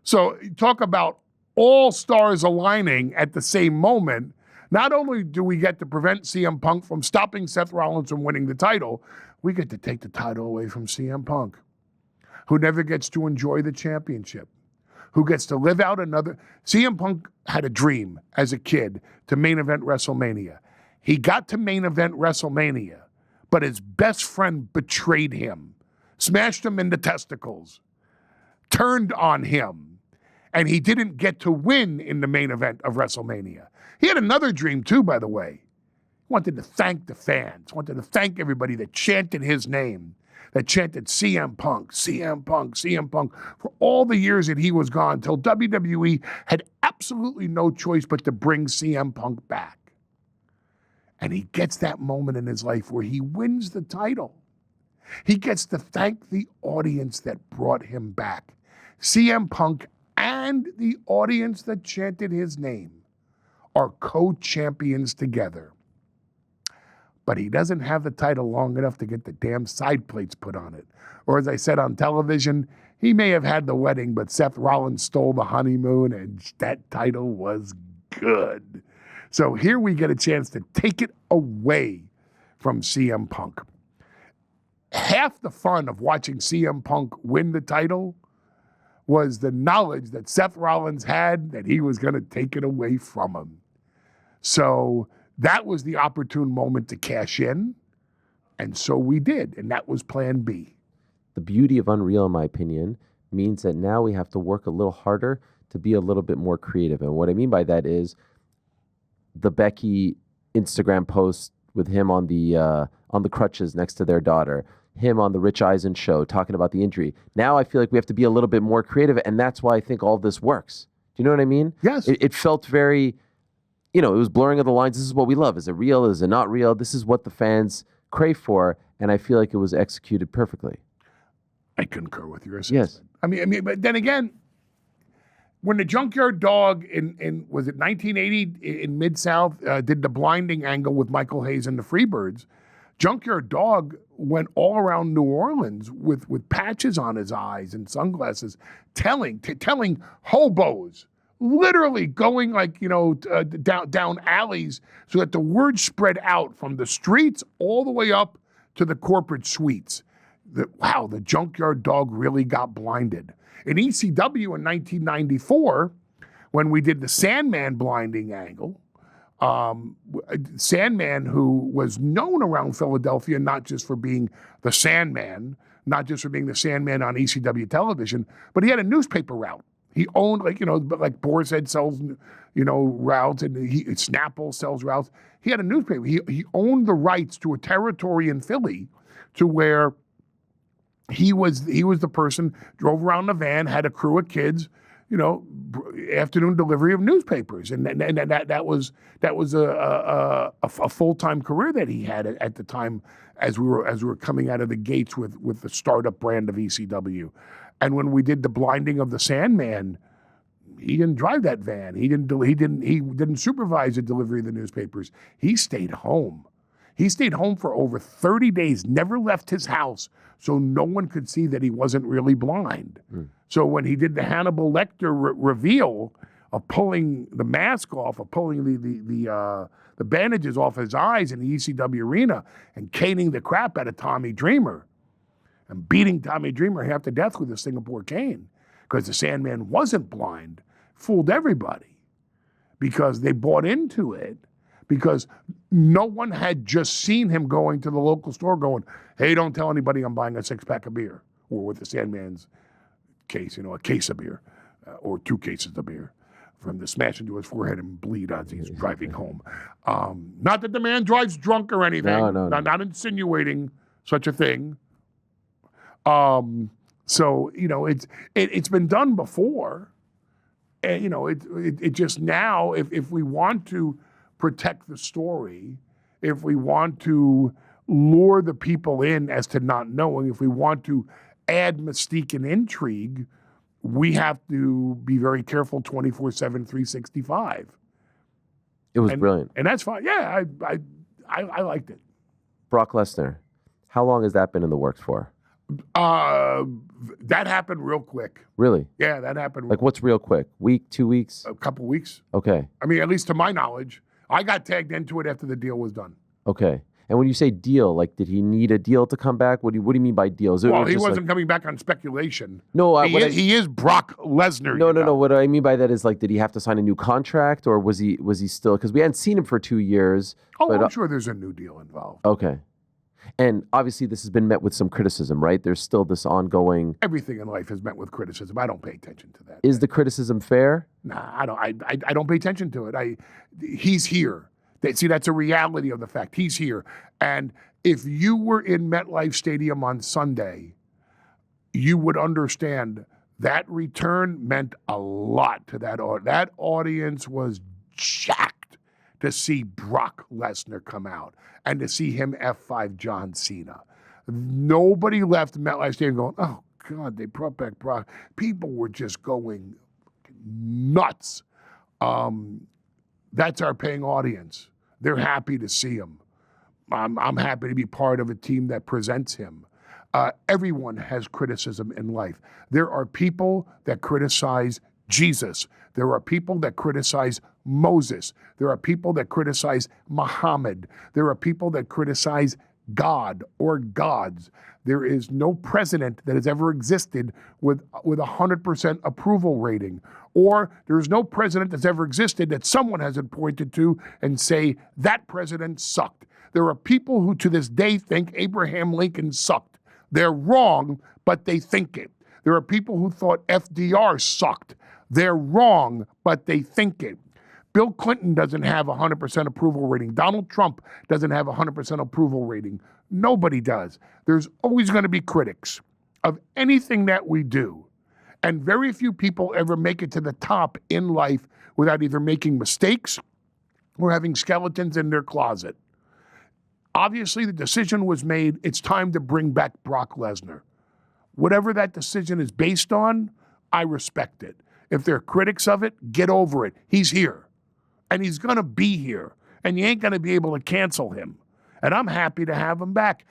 So talk about all stars aligning at the same moment. Not only do we get to prevent CM Punk from stopping Seth Rollins from winning the title, we get to take the title away from CM Punk, who never gets to enjoy the championship, who gets to live out another. CM Punk had a dream as a kid to main event WrestleMania. He got to main event WrestleMania, but his best friend betrayed him, smashed him in the testicles, turned on him, and he didn't get to win in the main event of WrestleMania. He had another dream too, by the way. He wanted to thank the fans, wanted to thank everybody that chanted his name, that chanted CM Punk, CM Punk, CM Punk, for all the years that he was gone, till WWE had absolutely no choice but to bring CM Punk back. And he gets that moment in his life where he wins the title. He gets to thank the audience that brought him back. CM Punk and the audience that chanted his name are co-champions together. But he doesn't have the title long enough to get the damn side plates put on it. Or as I said on television, he may have had the wedding, but Seth Rollins stole the honeymoon, and that title was good. So here we get a chance to take it away from CM Punk. Half the fun of watching CM Punk win the title was the knowledge that Seth Rollins had that he was going to take it away from him. So that was the opportune moment to cash in, and so we did, and that was Plan B. The beauty of Unreal, in my opinion, means that now we have to work a little harder to be a little bit more creative. And what I mean by that is the Becky Instagram post with him on the crutches next to their daughter, him on the Rich Eisen show talking about the injury. Now I feel like we have to be a little bit more creative, and that's why I think all this works. Do you know what I mean? Yes. It felt very, it was blurring of the lines. This is what we love. Is it real? Is it not real? This is what the fans crave for, and I feel like it was executed perfectly. I concur with your assessment. Yes. I mean, but then again, when the Junkyard Dog in was it 1980 in Mid-South did the blinding angle with Michael Hayes and the Freebirds, Junkyard Dog went all around New Orleans with patches on his eyes and sunglasses, telling hobos, literally going like, down alleys so that the word spread out from the streets all the way up to the corporate suites. Wow, the Junkyard Dog really got blinded. In ECW in 1994, when we did the Sandman blinding angle, Sandman, who was known around Philadelphia not just for being the Sandman, not just for being the Sandman on ECW television, but he had a newspaper route. He owned, like Boar's Head sells, routes, and Snapple sells routes. He had a newspaper. He owned the rights to a territory in Philly to where he was the person, drove around the van, had a crew of kids, afternoon delivery of newspapers, and that was a full-time career that he had at the time as we were coming out of the gates with the startup brand of ECW. And when we did the blinding of the Sandman, he didn't drive that van. He didn't supervise the delivery of the newspapers. He stayed home. He stayed home for over 30 days, never left his house, so no one could see that he wasn't really blind. So when he did the Hannibal Lecter reveal of pulling the mask off, of pulling the bandages off his eyes in the ECW arena and caning the crap out of Tommy Dreamer and beating Tommy Dreamer half to death with a Singapore cane because the Sandman wasn't blind, fooled everybody because they bought into it. Because no one had just seen him going to the local store going, hey, don't tell anybody I'm buying a 6-pack of beer. Or with the Sandman's case, a case of beer or 2 cases of beer from the smash into his forehead and bleed as he's driving home. Not that the man drives drunk or anything. No. Not insinuating such a thing. So, it's been done before. And, it just now, if we want to protect the story, if we want to lure the people in as to not knowing, if we want to add mystique and intrigue, we have to be very careful 24/7, 365. It was brilliant. And that's fine. Yeah, I liked it. Brock Lesnar, how long has that been in the works for? That happened real quick. Really? Yeah, that happened. Like what's real quick? Week, 2 weeks? A couple weeks. Okay. I mean, at least to my knowledge. I got tagged into it after the deal was done. Okay. And when you say deal, like, did he need a deal to come back? What do you mean by deal? Well, he wasn't coming back on speculation. No, he is Brock Lesnar. No. What I mean by that is, like, did he have to sign a new contract, or was he still? Because we hadn't seen him for 2 years. Oh, I'm sure there's a new deal involved. Okay. And obviously, this has been met with some criticism, right? There's still this ongoing. Everything in life is met with criticism. I don't pay attention to that. Is the criticism fair? Nah, I don't. I don't pay attention to it. He's here. See, that's a reality of the fact. He's here. And if you were in MetLife Stadium on Sunday, you would understand that return meant a lot to that audience. That audience was jacked to see Brock Lesnar come out and to see him F5 John Cena. Nobody left MetLife Stadium going, oh, God, they brought back Brock. People were just going nuts. That's our paying audience. They're happy to see him. I'm happy to be part of a team that presents him. Everyone has criticism in life. There are people that criticize Jesus. There are people that criticize Moses. There are people that criticize Muhammad. There are people that criticize God or gods. There is no president that has ever existed with 100% approval rating. Or there's no president that's ever existed that someone hasn't pointed to and say, that president sucked. There are people who to this day think Abraham Lincoln sucked. They're wrong, but they think it. There are people who thought FDR sucked. They're wrong, but they think it. Bill Clinton doesn't have 100% approval rating. Donald Trump doesn't have 100% approval rating. Nobody does. There's always going to be critics of anything that we do. And very few people ever make it to the top in life without either making mistakes or having skeletons in their closet. Obviously, the decision was made. It's time to bring back Brock Lesnar. Whatever that decision is based on, I respect it. If they're critics of it, get over it. He's here. And he's going to be here. And you ain't going to be able to cancel him. And I'm happy to have him back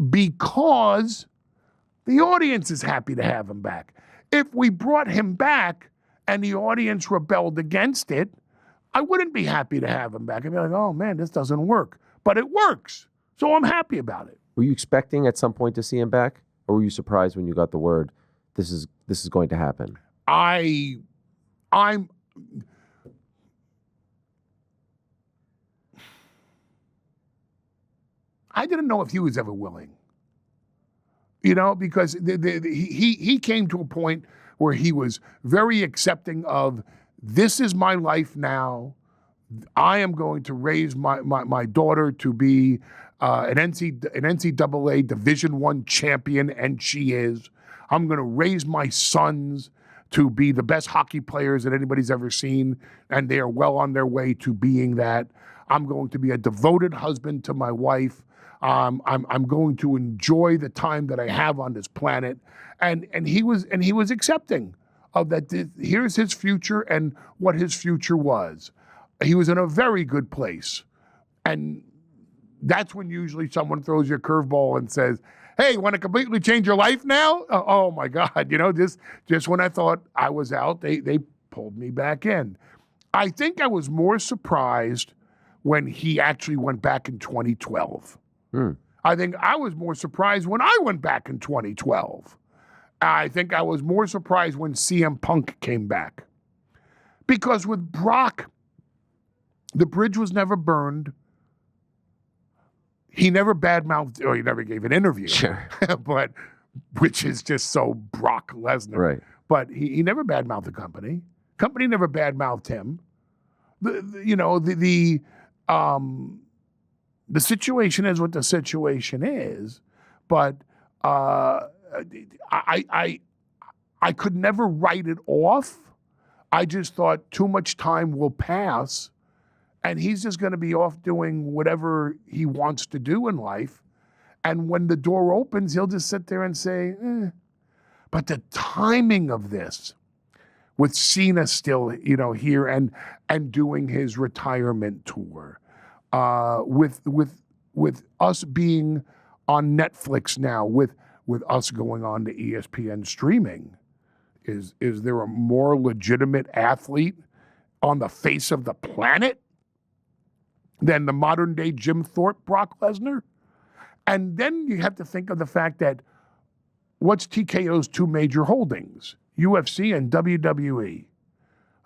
because the audience is happy to have him back. If we brought him back and the audience rebelled against it, I wouldn't be happy to have him back. I'd be like, oh man, this doesn't work. But it works. So I'm happy about it. Were you expecting at some point to see him back? Or were you surprised when you got the word this is going to happen? I didn't know if he was ever willing. You know, because he came to a point where he was very accepting of, this is my life now. I am going to raise my daughter to be an NCAA Division I champion, and she is. I'm going to raise my sons to be the best hockey players that anybody's ever seen, and they are well on their way to being that. I'm going to be a devoted husband to my wife. I'm going to enjoy the time that I have on this planet, and he was accepting of that. Here's his future and what his future was. He was in a very good place, and that's when usually someone throws you a curveball and says, "Hey, want to completely change your life now?" Oh my God! You know, just when I thought I was out, they pulled me back in. I think I was more surprised when he actually went back in 2012. I think I was more surprised when I went back in 2012. I think I was more surprised when CM Punk came back. Because with Brock, the bridge was never burned. He never badmouthed, or he never gave an interview. Sure. But, which is just so Brock Lesnar. Right. But he never badmouthed the company. Company never badmouthed him. The situation is what the situation is, but I could never write it off. I just thought too much time will pass, and he's just going to be off doing whatever he wants to do in life. And when the door opens, he'll just sit there and say, But the timing of this, with Cena still, here and doing his retirement tour, with us being on Netflix now, with us going on to ESPN streaming, is there a more legitimate athlete on the face of the planet than the modern day Jim Thorpe, Brock Lesnar? And then you have to think of the fact that what's TKO's two major holdings? UFC and WWE.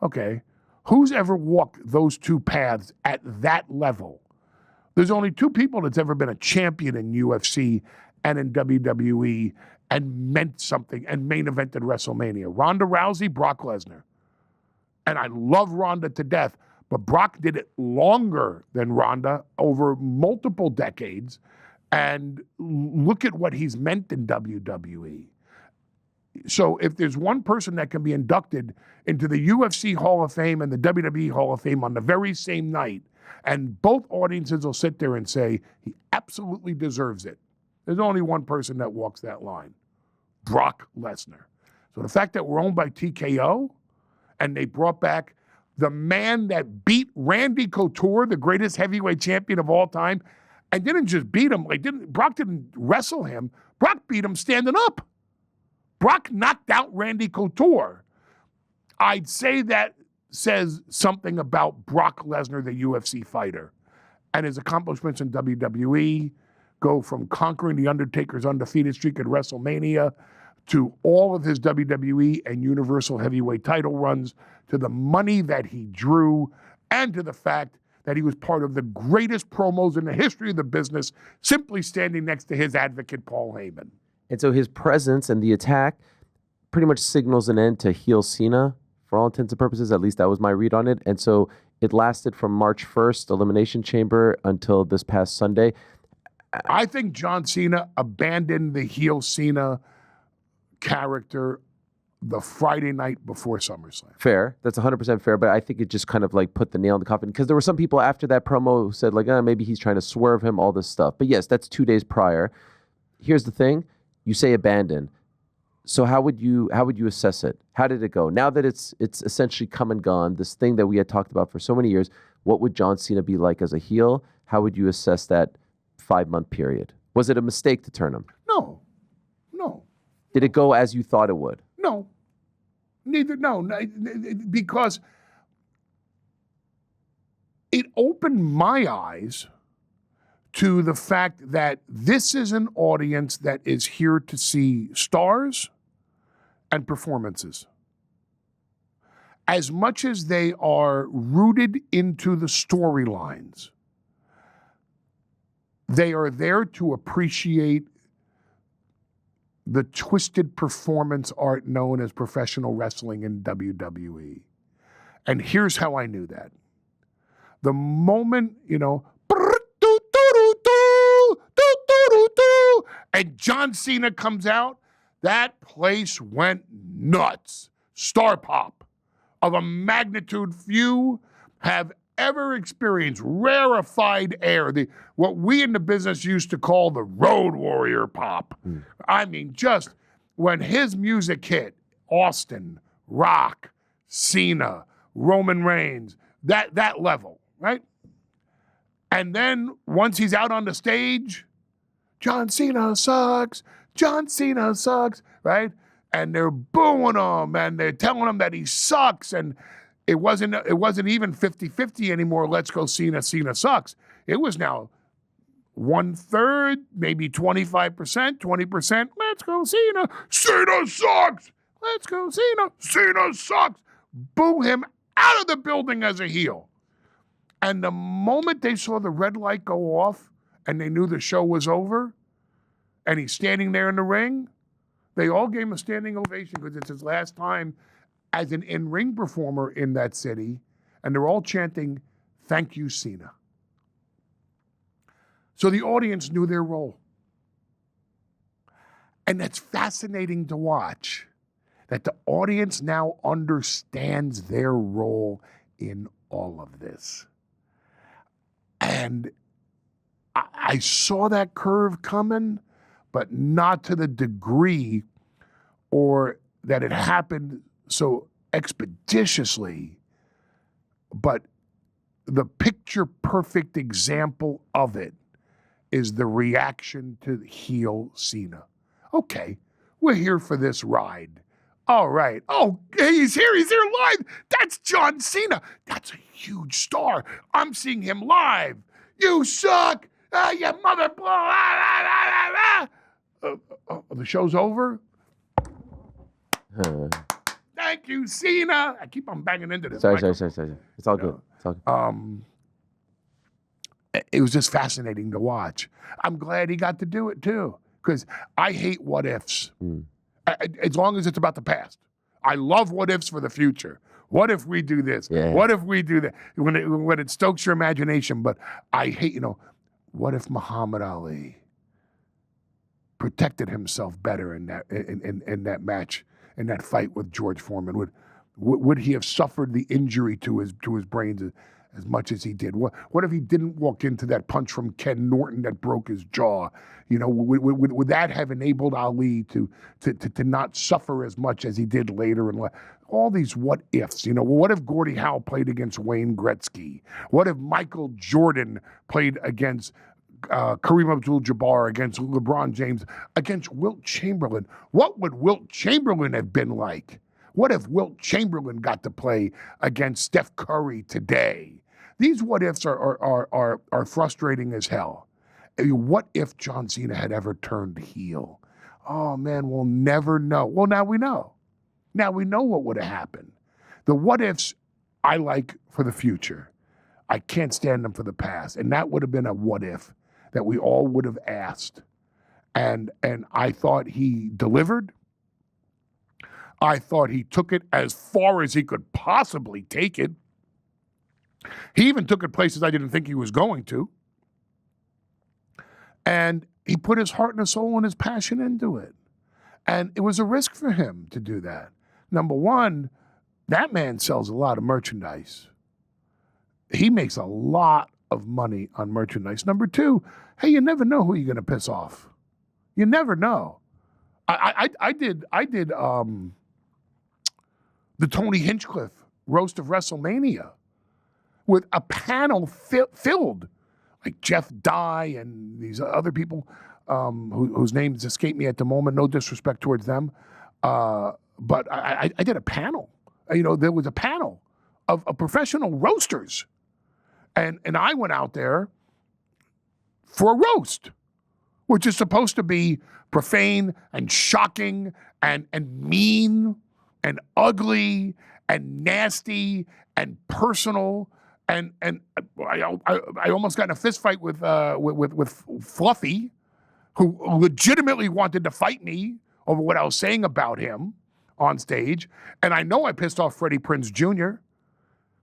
Okay. Who's ever walked those two paths at that level? There's only two people that's ever been a champion in UFC and in WWE and meant something and main evented WrestleMania. Ronda Rousey, Brock Lesnar. And I love Ronda to death, but Brock did it longer than Ronda over multiple decades. And look at what he's meant in WWE. So if there's one person that can be inducted into the UFC Hall of Fame and the WWE Hall of Fame on the very same night, and both audiences will sit there and say, he absolutely deserves it, there's only one person that walks that line, Brock Lesnar. So the fact that we're owned by TKO, and they brought back the man that beat Randy Couture, the greatest heavyweight champion of all time, and didn't just beat him, Brock didn't wrestle him, Brock beat him standing up. Brock knocked out Randy Couture. I'd say that says something about Brock Lesnar, the UFC fighter, and his accomplishments in WWE go from conquering The Undertaker's undefeated streak at WrestleMania to all of his WWE and Universal Heavyweight title runs, to the money that he drew, and to the fact that he was part of the greatest promos in the history of the business, simply standing next to his advocate, Paul Heyman. And so his presence and the attack pretty much signals an end to heel Cena, for all intents and purposes. At least that was my read on it. And so it lasted from March 1st, Elimination Chamber, until this past Sunday. I think John Cena abandoned the heel Cena character the Friday night before SummerSlam. Fair. That's 100% fair, but I think it just kind of put the nail in the coffin, because there were some people after that promo who said maybe he's trying to swerve him, all this stuff. But yes, that's 2 days prior. Here's the thing. You say abandon. So how would you assess it? How did it go? Now that it's essentially come and gone, this thing that we had talked about for so many years, what would John Cena be like as a heel? How would you assess that 5-month period? Was it a mistake to turn him? No. Did it go as you thought it would? No. No, because it opened my eyes to the fact that this is an audience that is here to see stars and performances. As much as they are rooted into the storylines, they are there to appreciate the twisted performance art known as professional wrestling in WWE. And here's how I knew that. The moment, and John Cena comes out, that place went nuts. Star pop of a magnitude few have ever experienced. Rarefied air, what we in the business used to call the Road Warrior pop. I mean, just when his music hit, Austin, Rock, Cena, Roman Reigns, that level, right? And then once he's out on the stage, John Cena sucks, right? And they're booing him and they're telling him that he sucks. And it wasn't even 50-50 anymore. Let's go Cena sucks. It was now 1/3, maybe 25%, 20%. Let's go Cena sucks. Let's go Cena sucks. Boo him out of the building as a heel. And the moment they saw the red light go off and they knew the show was over and he's standing there in the ring, they all gave him a standing ovation because it's his last time as an in-ring performer in that city, and they're all chanting, "Thank you, Cena." So the audience knew their role. And that's fascinating to watch, that the audience now understands their role in all of this. And I saw that curve coming, but not to the degree or that it happened so expeditiously. But the picture-perfect example of it is the reaction to heel Cena. Okay, we're here for this ride. All right. Oh, he's here live. That's John Cena. That's a huge star. I'm seeing him live. You suck. You mother blow. The show's over. Thank you, Cena. I keep on banging into this. Sorry. It's all good. It was just fascinating to watch. I'm glad he got to do it too, because I hate what ifs. As long as it's about the past. I love what ifs for the future. What if we do this? Yeah. What if we do that? When it stokes your imagination, but I hate, what if Muhammad Ali protected himself better in that match, in that fight with George Foreman? Would he have suffered the injury to his brains as much as he did? What if he didn't walk into that punch from Ken Norton that broke his jaw? Would that have enabled Ali to not suffer as much as he did later? And all these what ifs. What if Gordie Howe played against Wayne Gretzky? What if Michael Jordan played against Kareem Abdul-Jabbar, against LeBron James, against Wilt Chamberlain? What would Wilt Chamberlain have been like? What if Wilt Chamberlain got to play against Steph Curry today? These what ifs are frustrating as hell. What if John Cena had ever turned heel? Oh man, we'll never know. Well, now we know. Now we know what would have happened. The what ifs I like for the future. I can't stand them for the past. And that would have been a what if that we all would have asked. And I thought he delivered. I thought he took it as far as he could possibly take it. He even took it places I didn't think he was going to. And he put his heart and his soul and his passion into it. And it was a risk for him to do that. Number one, that man sells a lot of merchandise. He makes a lot of money on merchandise. Number two, hey, you never know who you're going to piss off. You never know. I did the Tony Hinchcliffe roast of WrestleMania with a panel filled. like Jeff Dye and these other people whose names escape me at the moment. No disrespect towards them. But I did a panel. There was a panel of professional roasters. And I went out there for a roast, which is supposed to be profane and shocking and mean and ugly and nasty and personal. And I almost got in a fist fight with Fluffy, who legitimately wanted to fight me over what I was saying about him on stage. And I know I pissed off Freddie Prinze Jr.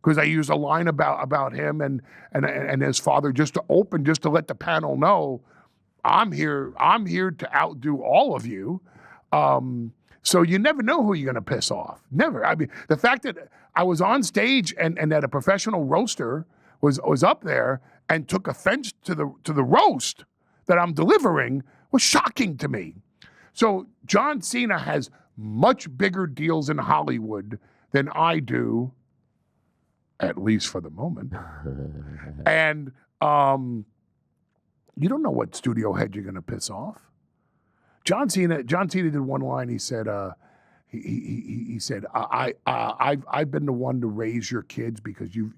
because I used a line about him and his father just to let the panel know I'm here to outdo all of you. So you never know who you're going to piss off. Never. I mean, the fact that I was on stage and that a professional roaster was up there and took offense to the roast that I'm delivering was shocking to me. So John Cena has much bigger deals in Hollywood than I do, at least for the moment. And you don't know what studio head you're going to piss off. John Cena did one line. He said, he said, I've been the one to raise your kids because you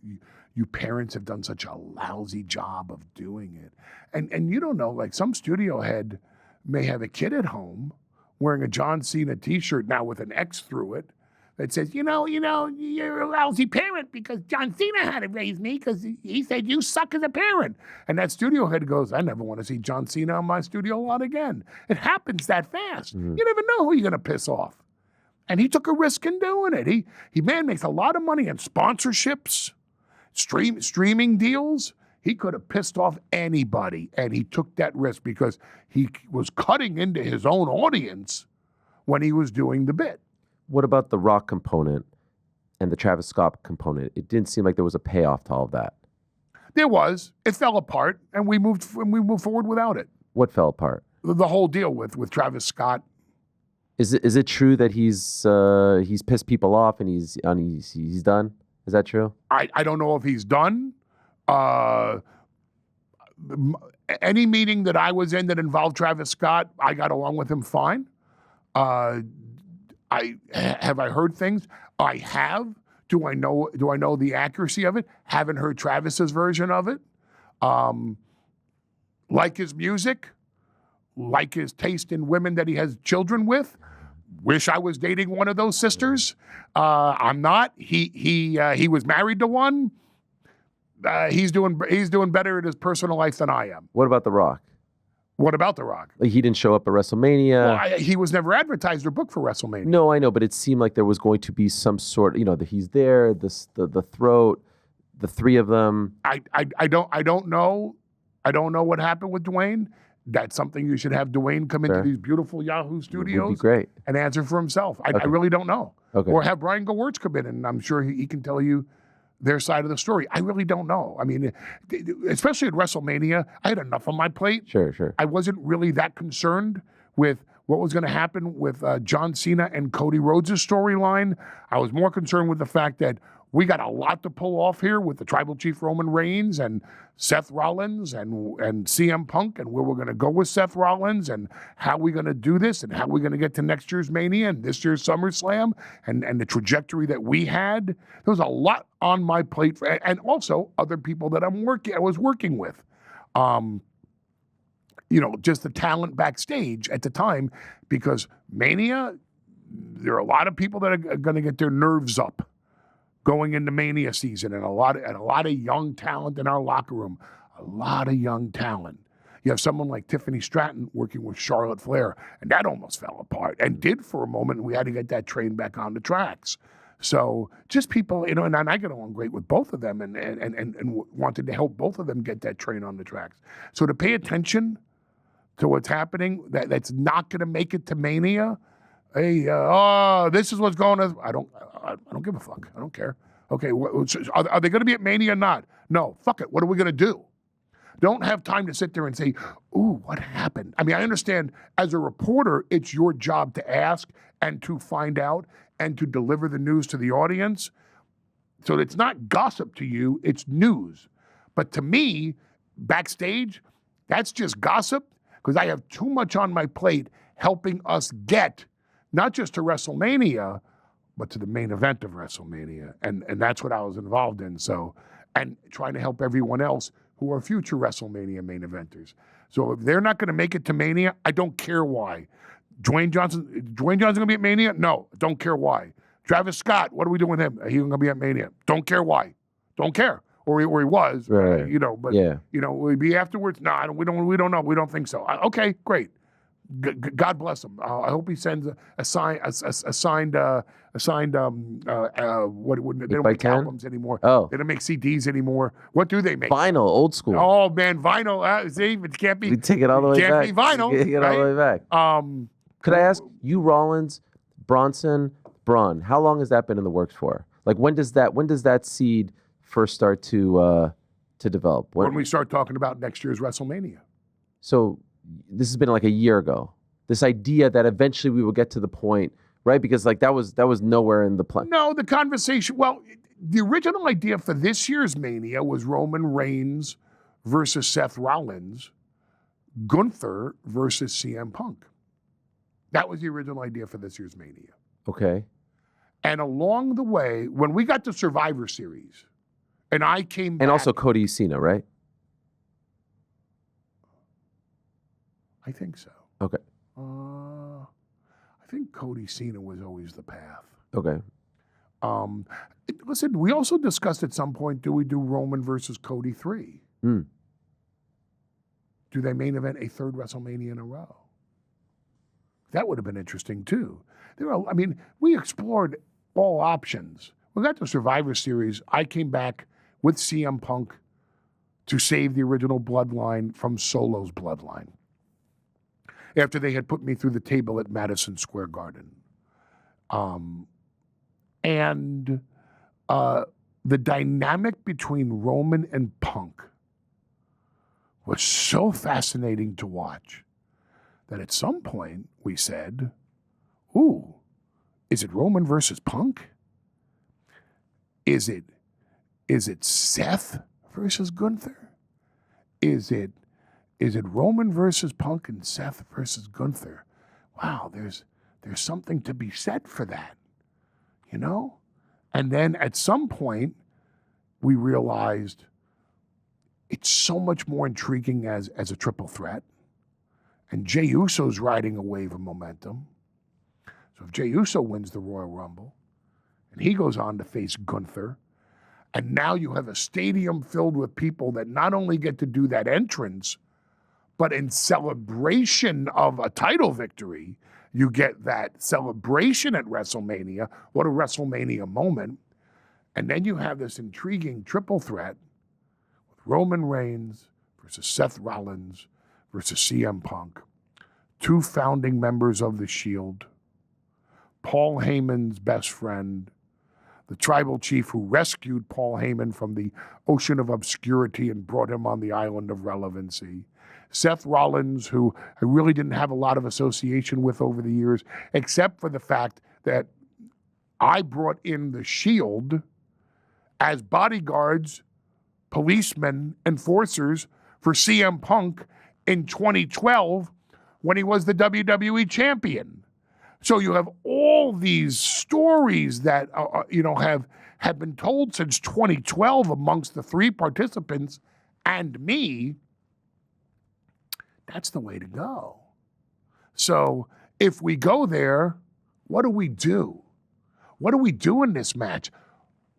parents have done such a lousy job of doing it. And you don't know, like some studio head may have a kid at home wearing a John Cena t-shirt now with an X through it that says, you're a lousy parent because John Cena had to raise me because he said you suck as a parent. And that studio head goes, I never want to see John Cena on my studio lot again. It happens that fast. Mm-hmm. You never know who you're going to piss off. And he took a risk in doing it. He makes a lot of money in sponsorships, streaming deals. He could have pissed off anybody, and he took that risk because he was cutting into his own audience when he was doing the bit. What about the Rock component and the Travis Scott component? It didn't seem like there was a payoff to all of that. There was. It fell apart, and we moved forward without it. What fell apart? The whole deal with Travis Scott. Is it true that he's pissed people off and he's done? Is that true? I don't know if he's done. Any meeting that I was in that involved Travis Scott, I got along with him fine. Have I heard things? I have. Do I know the accuracy of it? Haven't heard Travis's version of it. Like his music, like his taste in women that he has children with. Wish I was dating one of those sisters. I'm not. He was married to one. He's doing better in his personal life than I am. What about The Rock? What about The Rock? Like he didn't show up at WrestleMania. Well, he was never advertised or booked for WrestleMania. No, I know, but it seemed like there was going to be some sort. He's there. The throat, the three of them. I don't know. I don't know what happened with Dwayne. That's something you should have Dwayne come into these beautiful Yahoo studios. Would be great. And answer for himself. I really don't know. Okay. Or have Brian Gewirtz come in, and I'm sure he can tell you their side of the story. I really don't know. I mean, especially at WrestleMania, I had enough on my plate. Sure. I wasn't really that concerned with what was going to happen with John Cena and Cody Rhodes' storyline. I was more concerned with the fact that we got a lot to pull off here with the Tribal Chief Roman Reigns and Seth Rollins and CM Punk, and where we're going to go with Seth Rollins and how we're going to do this and how we're going to get to next year's Mania and this year's SummerSlam and the trajectory that we had. There was a lot on my plate, and also other people that I was working with. Just the talent backstage at the time, because Mania, there are a lot of people that are going to get their nerves up going into Mania season, and a lot of young talent in our locker room. A lot of young talent. You have someone like Tiffany Stratton working with Charlotte Flair, and that almost fell apart, and did for a moment. We had to get that train back on the tracks. So just people, and I get along great with both of them, and wanted to help both of them get that train on the tracks. So to pay attention to what's happening, that's not going to make it to Mania. Hey, this is what's going on. I don't give a fuck. I don't care. Okay, are they going to be at Mania or not? No, fuck it. What are we going to do? Don't have time to sit there and say, ooh, what happened? I mean, I understand as a reporter, it's your job to ask and to find out and to deliver the news to the audience. So it's not gossip to you, it's news. But to me, backstage, that's just gossip because I have too much on my plate helping us get not just to WrestleMania, but to the main event of WrestleMania. And that's what I was involved in. So, and trying to help everyone else who are future WrestleMania main eventers. So if they're not going to make it to Mania, I don't care why. Dwayne Johnson going to be at Mania? No, don't care why. Travis Scott, what are we doing with him? He's going to be at Mania. Don't care why. Don't care. Or he was, right. But we'd be afterwards. No, we don't know. We don't think so. Okay, great. God bless him. I hope he sends a signed what they don't make albums anymore. Oh, they don't make CDs anymore. What do they make? Vinyl, old school. Oh man, vinyl. See, it can't be. We take it all the way back. Can't be vinyl. Take it all the way back. Could I ask you, Rollins, Bronson, Bron? How long has that been in the works for? Like when does that seed first start to develop? When we start talking about next year's WrestleMania. So this has been like a year ago. This idea that eventually we will get to the point, right? Because like that was nowhere in the plan. No, the conversation. Well, the original idea for this year's Mania was Roman Reigns versus Seth Rollins, Gunther versus CM Punk. That was the original idea for this year's Mania. Okay. And along the way, when we got to Survivor Series, and I came back. And also Cody Cena, right? I think so. Okay. I think Cody Cena was always the path. Okay. Listen, we also discussed at some point, do we do Roman versus Cody 3? Mm. Do they main event a third WrestleMania in a row? That would have been interesting too. We explored all options. We got to Survivor Series. I came back with CM Punk to save the original bloodline from Solo's bloodline after they had put me through the table at Madison Square Garden. The dynamic between Roman and Punk was so fascinating to watch that at some point we said, ooh, is it Roman versus Punk? Is it Seth versus Gunther? Is it Roman versus Punk and Seth versus Gunther? Wow, there's something to be said for that, And then at some point, we realized it's so much more intriguing as a triple threat. And Jey Uso's riding a wave of momentum. So if Jey Uso wins the Royal Rumble, and he goes on to face Gunther, and now you have a stadium filled with people that not only get to do that entrance, but in celebration of a title victory, you get that celebration at WrestleMania. What a WrestleMania moment. And then you have this intriguing triple threat with Roman Reigns versus Seth Rollins versus CM Punk, two founding members of the Shield, Paul Heyman's best friend, the tribal chief who rescued Paul Heyman from the ocean of obscurity and brought him on the island of relevancy, Seth Rollins, who I really didn't have a lot of association with over the years, except for the fact that I brought in the Shield as bodyguards, policemen, enforcers for CM Punk in 2012 when he was the WWE champion. So you have all these stories that have been told since 2012 amongst the three participants and me. That's the way to go. So if we go there, what do we do? What do we do in this match?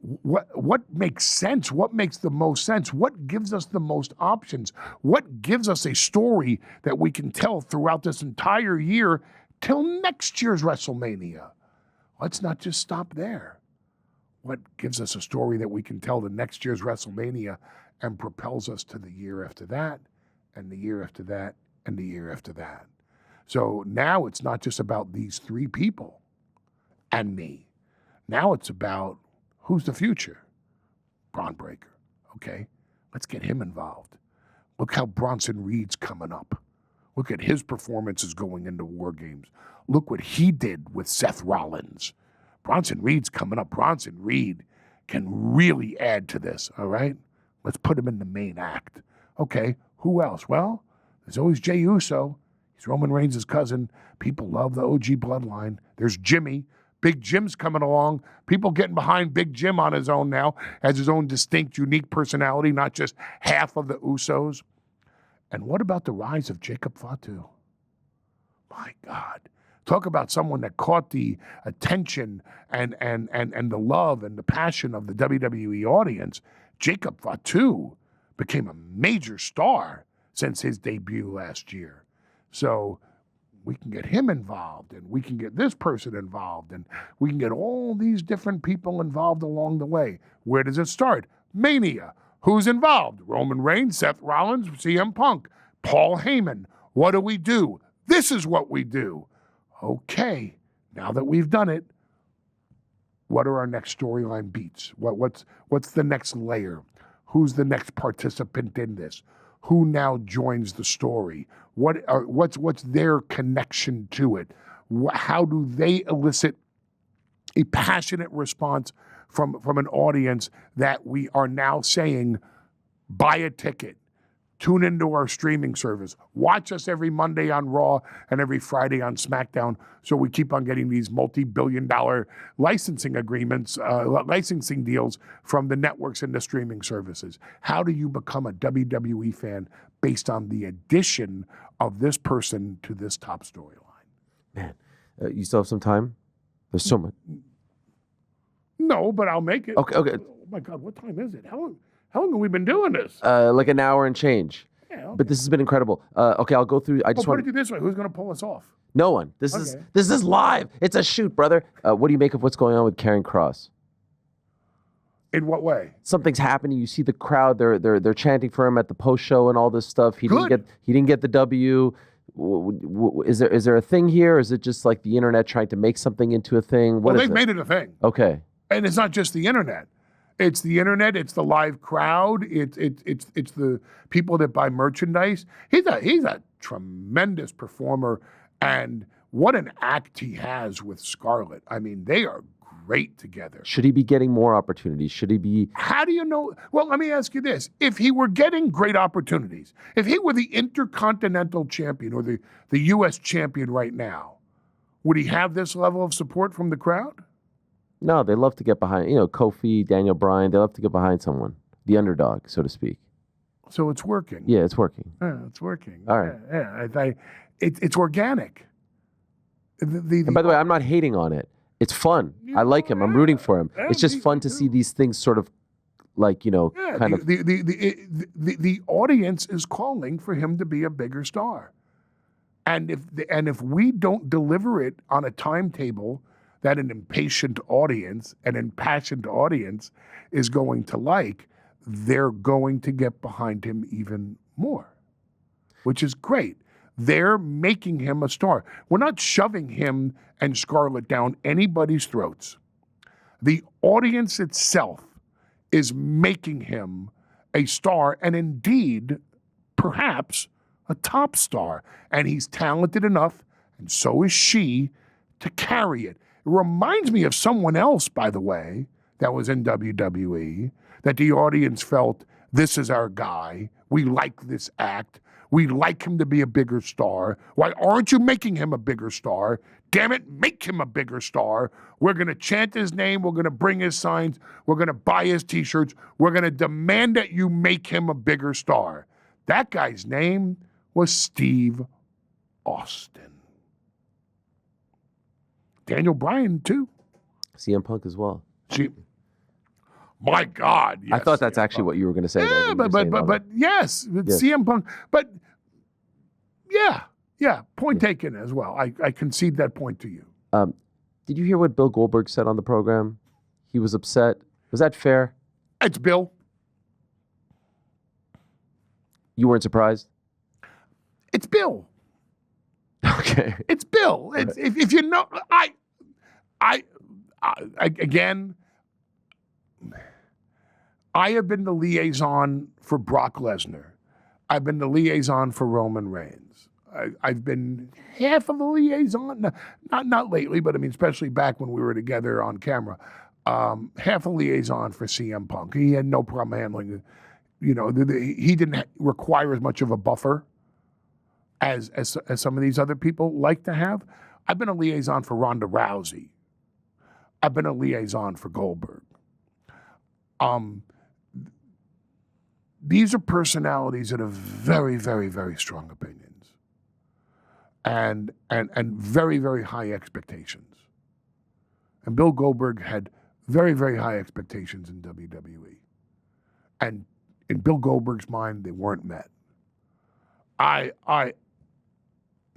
What makes sense? What makes the most sense? What gives us the most options? What gives us a story that we can tell throughout this entire year till next year's WrestleMania? Let's not just stop there. What gives us a story that we can tell the next year's WrestleMania and propels us to the year after that, and the year after that, and the year after that? So now it's not just about these three people and me. Now it's about who's the future? Bron Breakker. Okay, let's get him involved. Look how Bronson Reed's coming up. Look at his performances going into War Games. Look what he did with Seth Rollins. Bronson Reed's coming up. Bronson Reed can really add to this, all right? Let's put him in the main act. Okay, who else? Well, there's always Jey Uso. He's Roman Reigns' cousin. People love the OG bloodline. There's Jimmy. Big Jim's coming along. People getting behind Big Jim on his own now, has his own distinct, unique personality, not just half of the Usos. And what about the rise of Jacob Fatu? My God. Talk about someone that caught the attention and the love and the passion of the WWE audience. Jacob Fatu became a major star since his debut last year. So we can get him involved, and we can get this person involved, and we can get all these different people involved along the way. Where does it start? Mania. Who's involved? Roman Reigns, Seth Rollins, CM Punk, Paul Heyman. What do we do? This is what we do. Okay, now that we've done it, what are our next storyline beats? What's the next layer? Who's the next participant in this? Who now joins the story? What's their connection to it? How do they elicit a passionate response from an audience that we are now saying, buy a ticket, tune into our streaming service, watch us every Monday on Raw and every Friday on SmackDown, so we keep on getting these multi-billion-dollar licensing agreements, licensing deals from the networks and the streaming services. How do you become a WWE fan based on the addition of this person to this top storyline? Man, you still have some time? There's so much. No, but I'll make it. Okay. Oh my God, what time is it? How long have we been doing this? Like an hour and change. Yeah, okay. But this has been incredible. Okay, I'll go through. I just put want it this way: who's going to pull us off? No one. This is live. It's a shoot, brother. What do you make of what's going on with Karrion Kross? In what way? Something's happening. You see the crowd. They're chanting for him at the post show and all this stuff. He didn't get the W. Is there a thing here? Or is it just like the internet trying to make something into a thing? Well, they've made it a thing. Okay. And it's not just the internet. It's the internet. It's the live crowd. It's the people that buy merchandise. He's a tremendous performer, and what an act he has with Scarlett. I mean, they are great together. Should he be getting more opportunities? Should he be? How do you know? Well, let me ask you this: if he were getting great opportunities, if he were the Intercontinental Champion or the U.S. Champion right now, would he have this level of support from the crowd? No, they love to get behind, Kofi, Daniel Bryan. They love to get behind someone, the underdog, so to speak. So it's working. Yeah, it's working. Yeah, it's working. All right. Yeah. It's organic. And by the way, I'm not hating on it. It's fun. I like him. I'm rooting for him. It's just fun to see these things sort of The audience is calling for him to be a bigger star. And if we don't deliver it on a timetable that an impatient audience, an impassioned audience is going to like, they're going to get behind him even more, which is great. They're making him a star. We're not shoving him and Scarlett down anybody's throats. The audience itself is making him a star, and indeed, perhaps a top star. And he's talented enough, and so is she, to carry it. It reminds me of someone else, by the way, that was in WWE, that the audience felt, this is our guy. We like this act. We like him to be a bigger star. Why aren't you making him a bigger star? Damn it, make him a bigger star. We're going to chant his name. We're going to bring his signs. We're going to buy his T-shirts. We're going to demand that you make him a bigger star. That guy's name was Steve Austin. Daniel Bryan, too. CM Punk as well. My God. Yes, I thought that's actually what you were going to say. Yeah, but yes, CM Punk. But yeah, point taken as well. I concede that point to you. Did you hear what Bill Goldberg said on the program? He was upset. Was that fair? It's Bill. You weren't surprised? It's Bill. Okay. It's Bill. It's, if you know, again, I have been the liaison for Brock Lesnar. I've been the liaison for Roman Reigns. I've been half of a liaison, not lately, but I mean, especially back when we were together on camera, half a liaison for CM Punk. He had no problem handling, he didn't require as much of a buffer as some of these other people like to have. I've been a liaison for Ronda Rousey. I've been a liaison for Goldberg. These are personalities that have very, very, very strong opinions and very, very high expectations. And Bill Goldberg had very, very high expectations in WWE. And in Bill Goldberg's mind, they weren't met. I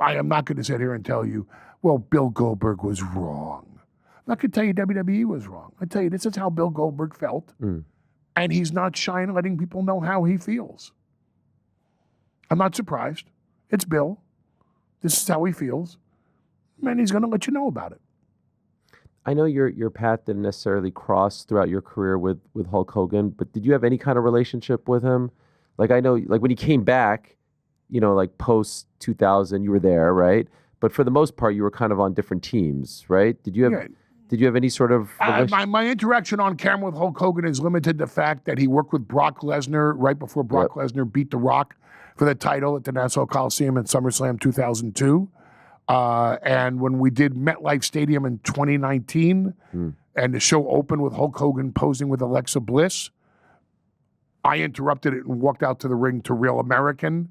am not going to sit here and tell you, well, Bill Goldberg was wrong. I'm not going to tell you WWE was wrong. I tell you, this is how Bill Goldberg felt. And he's not shy in letting people know how he feels. I'm not surprised. It's Bill. This is how he feels. And he's going to let you know about it. I know your path didn't necessarily cross throughout your career with Hulk Hogan, but did you have any kind of relationship with him? Like, I know, like when he came back, like post 2000, you were there, right? But for the most part, you were kind of on different teams, right? Did you have any sort of my interaction on camera with Hulk Hogan is limited to the fact that he worked with Brock Lesnar right before Brock Lesnar beat The Rock for the title at the Nassau Coliseum in SummerSlam 2002. And when we did MetLife Stadium in 2019 and the show opened with Hulk Hogan posing with Alexa Bliss, I interrupted it and walked out to the ring to Real American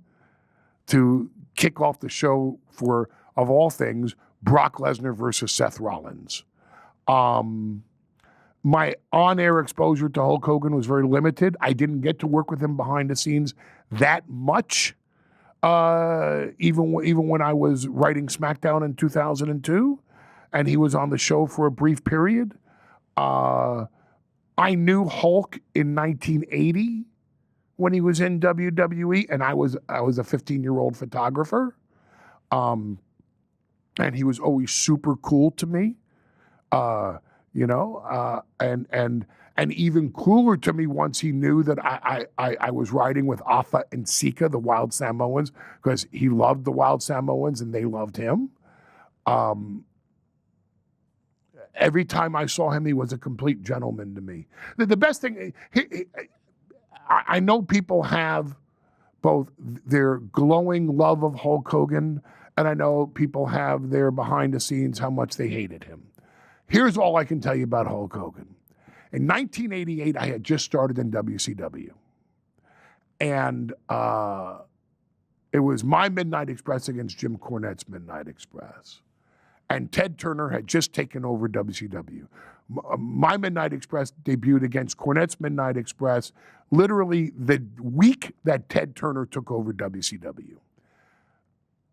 to kick off the show for, of all things, Brock Lesnar versus Seth Rollins. My on-air exposure to Hulk Hogan was very limited. I didn't get to work with him behind the scenes that much. Even when I was writing SmackDown in 2002, and he was on the show for a brief period. I knew Hulk in 1980 when he was in WWE, and I was a 15-year-old photographer, and he was always super cool to me, and even cooler to me once he knew that I was riding with Afa and Sika, the Wild Samoans, because he loved the Wild Samoans and they loved him. Every time I saw him, he was a complete gentleman to me. The best thing, I know people have both their glowing love of Hulk Hogan, and I know people have their behind the scenes how much they hated him. Here's all I can tell you about Hulk Hogan. In 1988, I had just started in WCW. And it was my Midnight Express against Jim Cornette's Midnight Express. And Ted Turner had just taken over WCW. My Midnight Express debuted against Cornette's Midnight Express literally the week that Ted Turner took over WCW.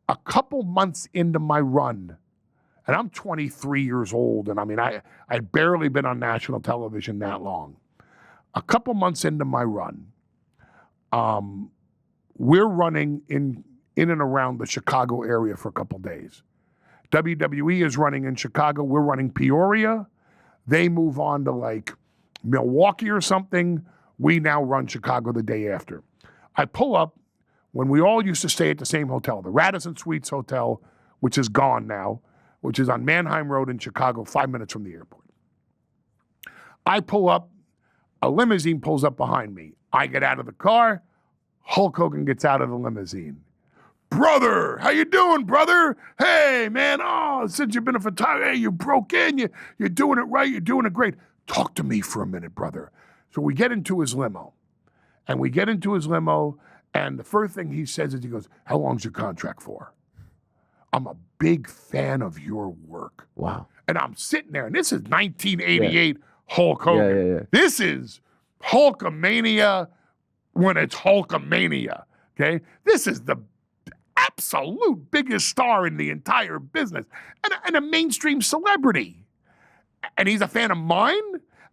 A couple months into my run, and I'm 23 years old, and I mean, I'd barely been on national television that long. A couple months into my run, we're running in and around the Chicago area for a couple days. WWE is running in Chicago. We're running Peoria. They move on to like Milwaukee or something. We now run Chicago the day after. I pull up when we all used to stay at the same hotel, the Radisson Suites Hotel, which is gone now, which is on Manheim Road in Chicago, 5 minutes from the airport. I pull up, a limousine pulls up behind me. I get out of the car, Hulk Hogan gets out of the limousine. Brother, how you doing, brother? Hey, man, since you've been a photographer, hey, you broke in, you're doing it right, you're doing it great. Talk to me for a minute, brother. So we get into his limo, and the first thing he says is, he goes, how long's your contract for? I'm a big fan of your work. Wow. And I'm sitting there, and this is 1988 Hulk Hogan. Yeah. This is Hulkamania when it's Hulkamania, okay? This is the absolute biggest star in the entire business and a mainstream celebrity. And he's a fan of mine?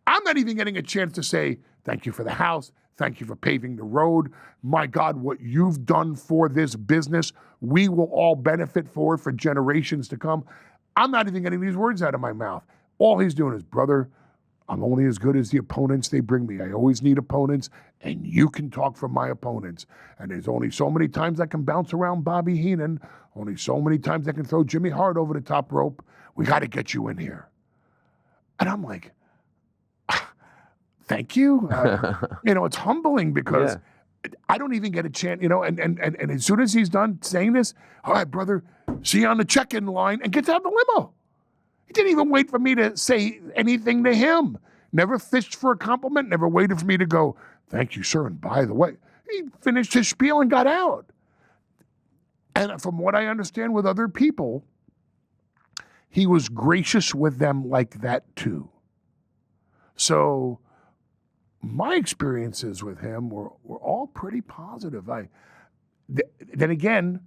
I'm not even getting a chance to say, thank you for the house. Thank you for paving the road. My God, what you've done for this business, we will all benefit for generations to come. I'm not even getting these words out of my mouth. All he's doing is, brother, I'm only as good as the opponents they bring me. I always need opponents, and you can talk for my opponents. And there's only so many times I can bounce around Bobby Heenan, only so many times I can throw Jimmy Hart over the top rope. We got to get you in here. And I'm like, thank you. It's humbling because I don't even get a chance, and as soon as he's done saying this, all right, brother, see you on the check-in line, and gets out of the limo. He didn't even wait for me to say anything to him. Never fished for a compliment, never waited for me to go, thank you, sir, and by the way. He finished his spiel and got out. And from what I understand with other people, he was gracious with them like that too. So my experiences with him were all pretty positive. Then again,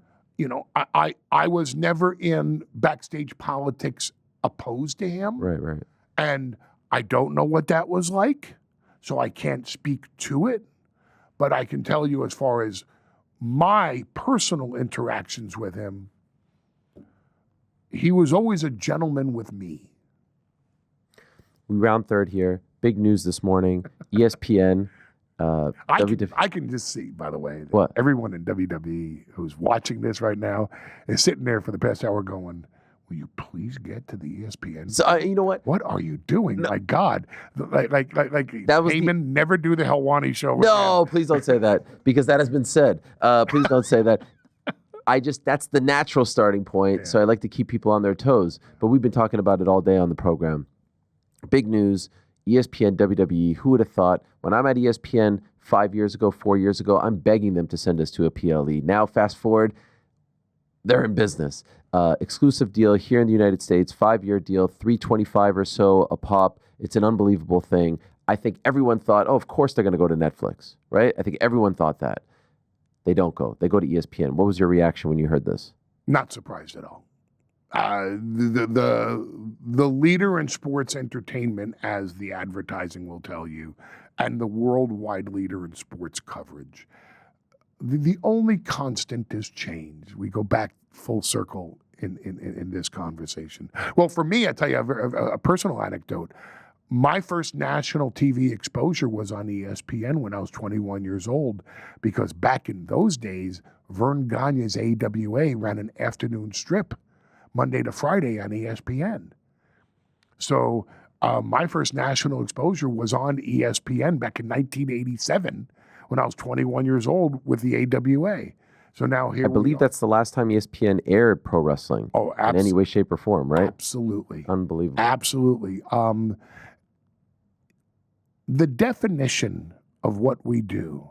I was never in backstage politics opposed to him. Right. And I don't know what that was like, so I can't speak to it. But I can tell you, as far as my personal interactions with him, he was always a gentleman with me. We round third here. Big news this morning. ESPN. I can just see, by the way, what? Everyone in WWE who's watching this right now is sitting there for the past hour going, will you please get to the ESPN? So, you know what? What are you doing? No. My God. Like that was Heyman never do the Helwani show. No, please don't say that, because that has been said. Please don't say that. That's the natural starting point, yeah. So I like to keep people on their toes. But we've been talking about it all day on the program. Big news, ESPN, WWE. Who would have thought? When I'm at ESPN 5 years ago, 4 years ago, I'm begging them to send us to a PLE. Now, fast forward, they're in business. Exclusive deal here in the United States, 5-year deal, $325 or so a pop. It's an unbelievable thing. I think everyone thought, of course they're going to go to Netflix, right? I think everyone thought that. They don't go. They go to ESPN. What was your reaction when you heard this? Not surprised at all. The leader in sports entertainment, as the advertising will tell you, and the worldwide leader in sports coverage. The only constant is change. We go back full circle in this conversation. Well, for me, I tell you a personal anecdote. My first national TV exposure was on ESPN when I was 21 years old, because back in those days, Vern Gagne's AWA ran an afternoon strip Monday to Friday on ESPN. So my first national exposure was on ESPN back in 1987 when I was 21 years old with the AWA. So now here I believe that's the last time ESPN aired pro wrestling in any way, shape, or form, right? Absolutely. Unbelievable. Absolutely. The definition of what we do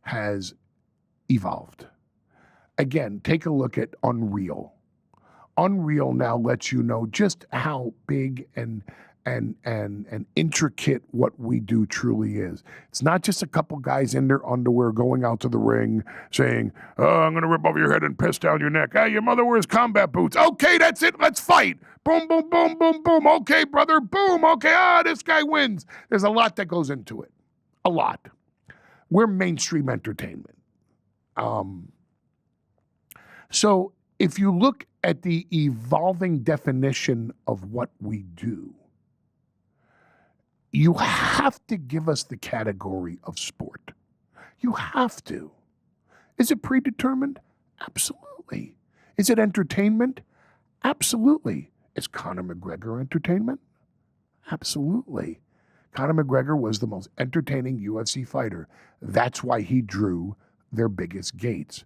has evolved. Again, take a look at Unreal. Unreal now lets you know just how big and intricate what we do truly is. It's not just a couple guys in their underwear going out to the ring saying, oh, I'm going to rip over your head and piss down your neck. Hey, your mother wears combat boots. Okay, that's it. Let's fight. Boom, boom, boom, boom, boom. Okay, brother. Boom. Okay, this guy wins. There's a lot that goes into it. A lot. We're mainstream entertainment. So if you look at the evolving definition of what we do, you have to give us the category of sport. You have to. Is it predetermined? Absolutely. Is it entertainment? Absolutely. Is Conor McGregor entertainment? Absolutely. Conor McGregor was the most entertaining UFC fighter. That's why he drew their biggest gates.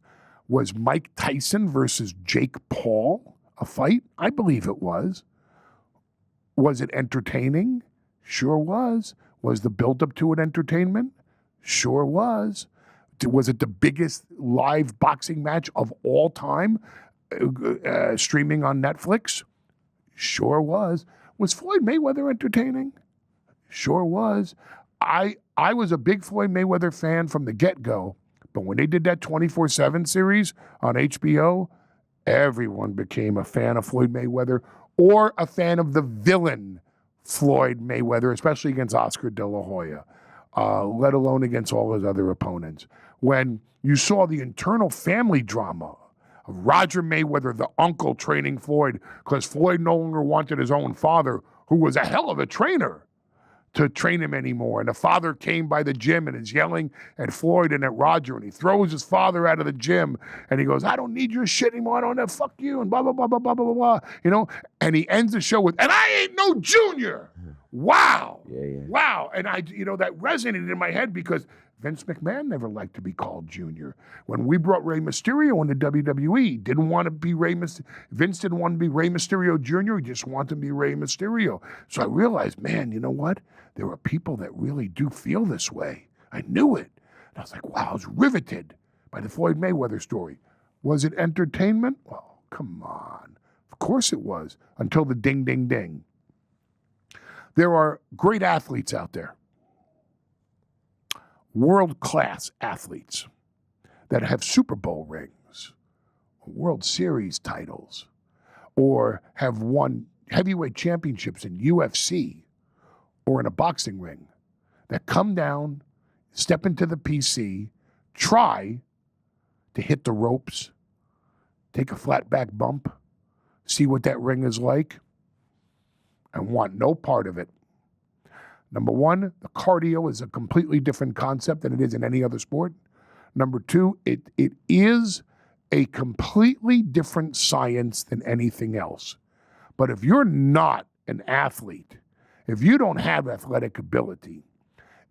Was Mike Tyson versus Jake Paul a fight? I believe it was. Was it entertaining? Sure was. Was the build-up to it entertainment? Sure was. Was it the biggest live boxing match of all time streaming on Netflix? Sure was. Was Floyd Mayweather entertaining? Sure was. I was a big Floyd Mayweather fan from the get-go, but when they did that 24/7 series on HBO, everyone became a fan of Floyd Mayweather or a fan of the villain Floyd Mayweather, especially against Oscar De La Hoya, let alone against all his other opponents. When you saw the internal family drama of Roger Mayweather, the uncle, training Floyd, because Floyd no longer wanted his own father, who was a hell of a trainer, to train him anymore. And the father came by the gym and is yelling at Floyd and at Roger, and he throws his father out of the gym, and he goes, I don't need your shit anymore, I don't have, fuck you, and blah, blah, blah, blah, blah, blah, blah, and he ends the show with, and I ain't no junior. wow. Yeah. Wow. And that resonated in my head because Vince McMahon never liked to be called Junior. When we brought Rey Mysterio into WWE, didn't want to be Vince didn't want to be Rey Mysterio Jr. He just wanted to be Rey Mysterio. So I realized, man, you know what? There are people that really do feel this way. I knew it. And I was like, wow, I was riveted by the Floyd Mayweather story. Was it entertainment? Well, come on. Of course it was, until the ding, ding, ding. There are great athletes out there, world-class athletes that have Super Bowl rings, World Series titles, or have won heavyweight championships in UFC or in a boxing ring that come down, step into the PC, try to hit the ropes, take a flat back bump, see what that ring is like, and want no part of it. Number one, the cardio is a completely different concept than it is in any other sport. Number two, it is a completely different science than anything else. But if you're not an athlete, if you don't have athletic ability,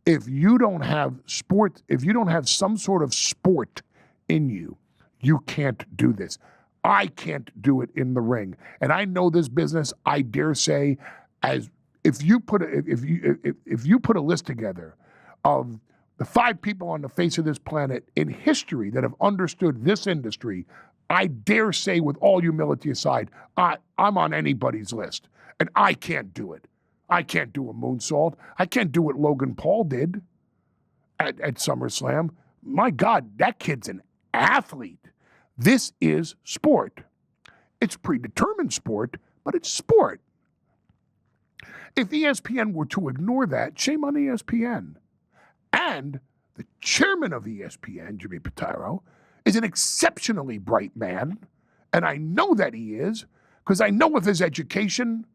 if you don't have sport, if you don't have some sort of sport in you, you can't do this. I can't do it in the ring. And I know this business, I dare say, as if you put a list together of the 5 people on the face of this planet in history that have understood this industry, I dare say with all humility aside, I'm on anybody's list. And I can't do it. I can't do a moonsault. I can't do what Logan Paul did at SummerSlam. My God, that kid's an athlete. This is sport. It's predetermined sport, but it's sport. If ESPN were to ignore that, shame on ESPN. And the chairman of ESPN, Jimmy Pitaro, is an exceptionally bright man, and I know that he is because I know of his education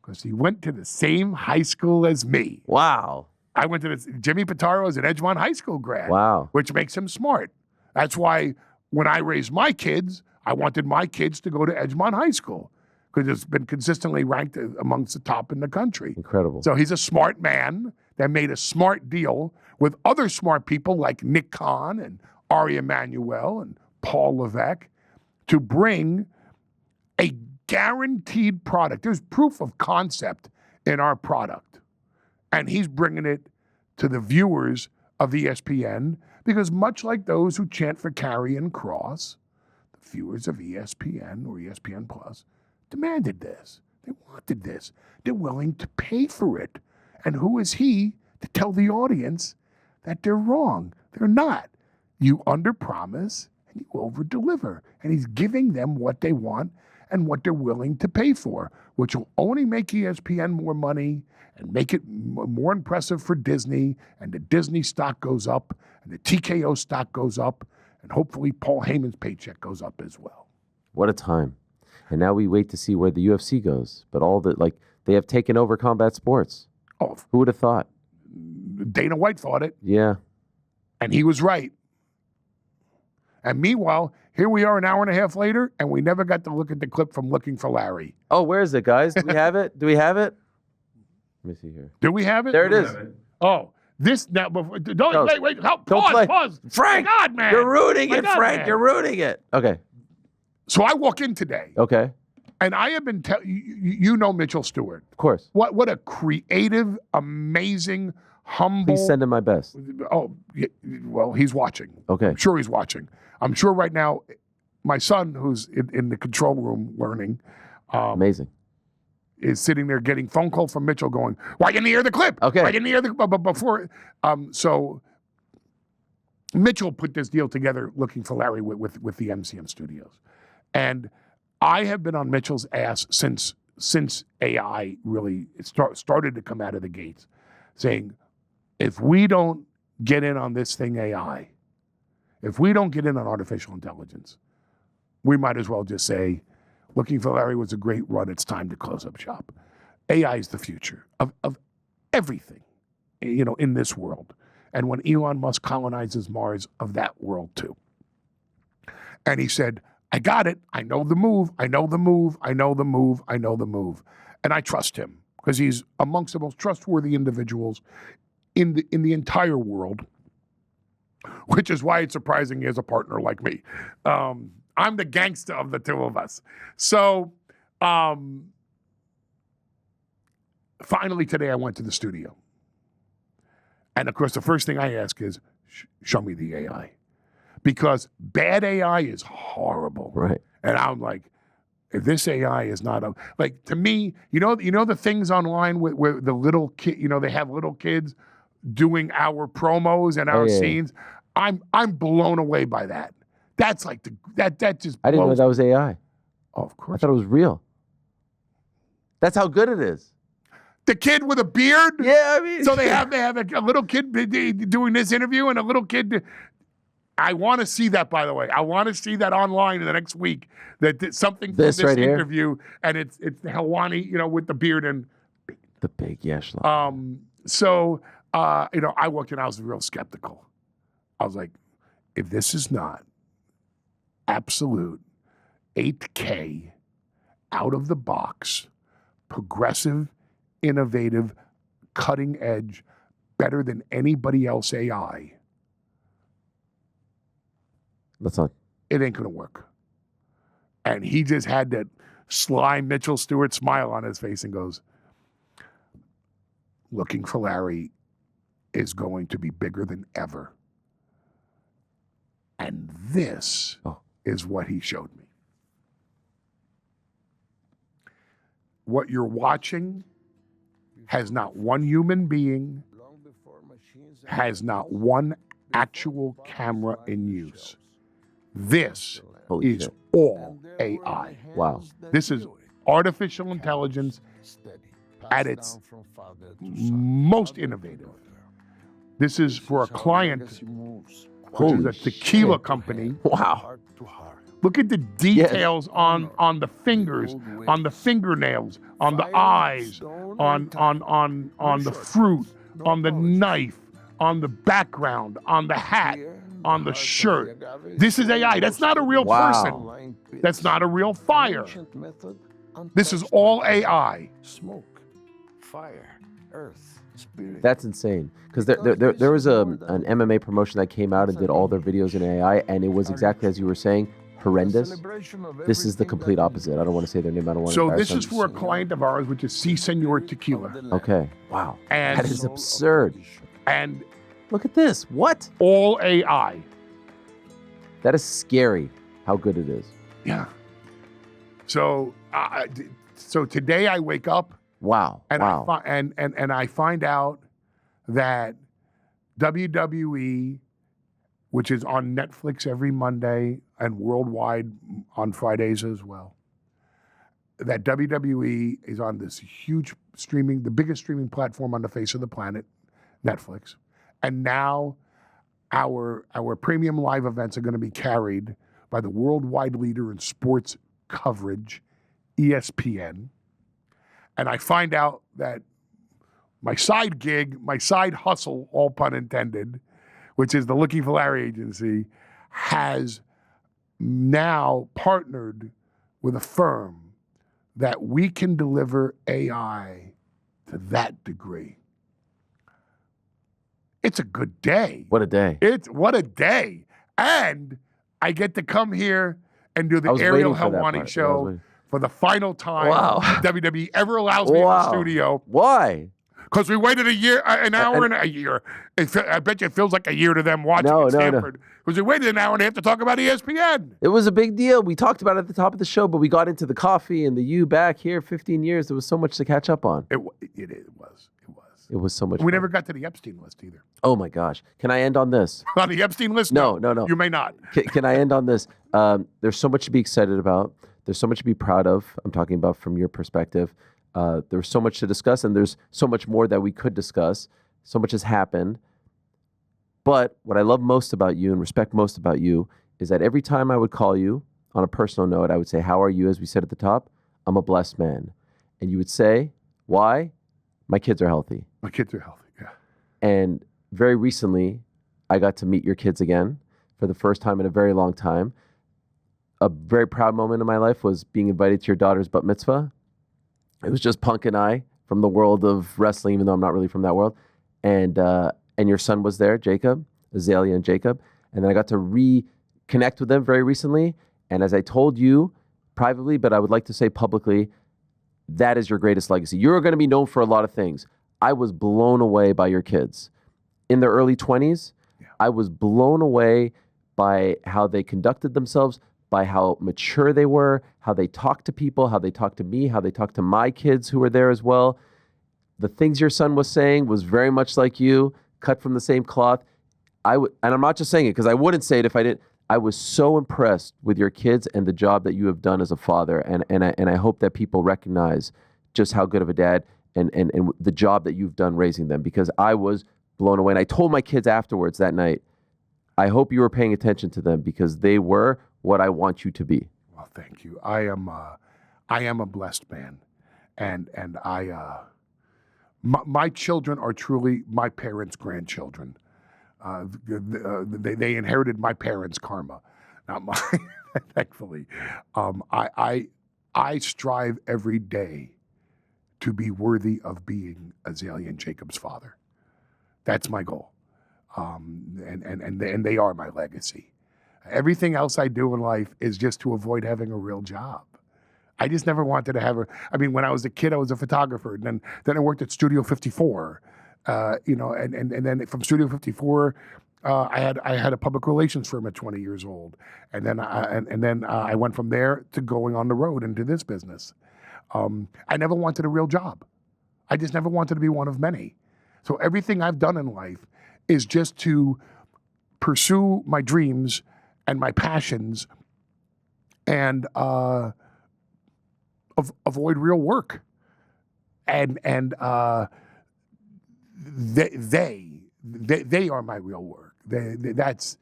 because he went to the same high school as me. Wow. I went to Jimmy Pitaro is an Edgemont High School grad. Wow. Which makes him smart. That's why when I raised my kids, I wanted my kids to go to Edgemont High School because it's been consistently ranked amongst the top in the country. Incredible. So he's a smart man that made a smart deal with other smart people like Nick Khan and Ari Emanuel and Paul Levesque to bring a guaranteed product. There's proof of concept in our product. And he's bringing it to the viewers of ESPN because much like those who chant for Karrion Kross, the viewers of ESPN or ESPN Plus demanded this. They wanted this. They're willing to pay for it. And who is he to tell the audience that they're wrong? They're not. You underpromise and you overdeliver. And he's giving them what they want and what they're willing to pay for, which will only make ESPN more money and make it more impressive for Disney, and the Disney stock goes up, and the TKO stock goes up, and hopefully Paul Heyman's paycheck goes up as well. What a time. And now we wait to see where the UFC goes. But they have taken over combat sports. Oh, who would have thought? Dana White thought it. Yeah. And he was right. And meanwhile, here we are an hour and a half later, and we never got to look at the clip from Looking for Larry. Oh, where is it, guys? Do we have it? Do we have it? Let me see here. Do we have it? There it is. Oh, this now. Before, wait. Help, Don't pause, play. pause. Frank, my God, man. You're ruining My it, God, Frank. man. You're ruining it. Okay. So I walk in today. Okay. And I have been you know Mitchell Stewart. Of course. What a creative, amazing, humble. Please send him my best. Oh, well, he's watching. Okay. I'm sure he's watching. I'm sure right now, my son, who's in the control room learning, Amazing. is sitting there getting phone call from Mitchell going, why didn't he hear the clip? Okay. Why didn't he hear the clip? But before, so Mitchell put this deal together Looking for Larry with the MCM Studios. And I have been on Mitchell's ass since AI really started to come out of the gates, saying, if we don't get in on this thing AI, if we don't get in on artificial intelligence, we might as well just say, Looking for Larry was a great run. It's time to close up shop. AI is the future of everything, in this world. And when Elon Musk colonizes Mars, of that world too. And he said, I got it. I know the move. I know the move. I know the move. I know the move. And I trust him because he's amongst the most trustworthy individuals in the entire world, which is why it's surprising he has a partner like me. I'm the gangster of the two of us. So finally today I went to the studio. And of course, the first thing I ask is, show me the AI. Because bad AI is horrible. Right. And I'm like, if this AI is not like, to me, you know the things online where the little kid, they have little kids doing our promos and our scenes. I'm blown away by that. That's like that just blows. I didn't know that was AI. Oh, of course. I thought it was real. That's how good it is. The kid with a beard? Yeah, I mean. So they have a little kid doing this interview and a little kid. I want to see that, by the way. I want to see that online in the next week. That something from this right interview, and it's Helwani, with the beard and the big So I walked in. I was real skeptical. I was like, if this is not absolute 8K, out of the box, progressive, innovative, cutting edge, better than anybody else AI. That's not. It ain't gonna work. And he just had that sly Mitchell Stewart smile on his face and goes, looking for Larry is going to be bigger than ever. And this is what he showed me. What you're watching has not one human being, has not one actual camera in use. This is all AI. Wow. This is artificial intelligence at its most innovative. This is for a client, which is a tequila company. Wow. Look at the details on the fingers, on the fingernails, on the eyes, on the fruit, on the knife, on the background, on the hat, on the shirt. This is AI. That's not a real person. That's not a real fire. This is all AI. Smoke, fire, earth, spirit. That's insane. Because there was an MMA promotion that came out and did all their videos in AI, and it was exactly as you were saying, horrendous. This is the complete opposite. I don't want to say their name. I don't want to. So this is for a client of ours, which is C Senor Tequila. Okay. Wow. And that is absurd. And look at this. What? All AI. That is scary. How good it is. Yeah. So today I wake up. Wow. And wow. I find out that WWE, which is on Netflix every Monday and worldwide on Fridays as well, that WWE is on this huge the biggest streaming platform on the face of the planet, Netflix. And now our premium live events are going to be carried by the worldwide leader in sports coverage, ESPN. And I find out that my side gig, my side hustle, all pun intended, which is the Looking for Larry agency, has now partnered with a firm that we can deliver AI to that degree. It's a good day. What a day. What a day. And I get to come here and do the Ariel Helwani Show for the final time WWE ever allows me in the studio. Why? Because we waited an hour and a year. I bet you it feels like a year to them watching at Stanford. Because we waited an hour and a half to talk about ESPN. It was a big deal. We talked about it at the top of the show, but we got into the coffee and the you back here 15 years. There was so much to catch up on. It was. It was so much We fun. never got to the Epstein list either. Oh my gosh. Can I end on this? On the Epstein list? No. You may not. Can I end on this? There's so much to be excited about. There's so much to be proud of. I'm talking about from your perspective. There's so much to discuss, and there's so much more that we could discuss. So much has happened. But what I love most about you and respect most about you is that every time I would call you on a personal note, I would say, how are you? As we said at the top, I'm a blessed man. And you would say, why? My kids are healthy. My kids are healthy, yeah. And very recently, I got to meet your kids again for the first time in a very long time. A very proud moment in my life was being invited to your daughter's bat mitzvah. It was just Punk and I, from the world of wrestling, even though I'm not really from that world. And your son was there, Jacob, Azalea and Jacob. And then I got to reconnect with them very recently. And as I told you privately, but I would like to say publicly, that is your greatest legacy. You're going to be known for a lot of things. I was blown away by your kids. In their early 20s, I was blown away by how they conducted themselves, by how mature they were, how they talked to people, how they talked to me, how they talked to my kids who were there as well. The things your son was saying was very much like you, cut from the same cloth. And I'm not just saying it because I wouldn't say it if I didn't. I was so impressed with your kids and the job that you have done as a father. And I hope that people recognize just how good of a dad and the job that you've done raising them, because I was blown away. And I told my kids afterwards that night, I hope you were paying attention to them because they were what I want you to be. Well, thank you. I am a blessed man. And my children are truly my parents' grandchildren. They inherited my parents' karma, not mine, thankfully. I strive every day to be worthy of being Azalea and Jacob's father. That's my goal. And they are my legacy. Everything else I do in life is just to avoid having a real job. I just never wanted to have when I was a kid, I was a photographer. And then I worked at Studio 54. And then from Studio 54, I had a public relations firm at 20 years old, and then I went from there to going on the road into this business. I never wanted a real job. I just never wanted to be one of many. So everything I've done in life is just to pursue my dreams and my passions, and avoid real work, and They are my real work. That's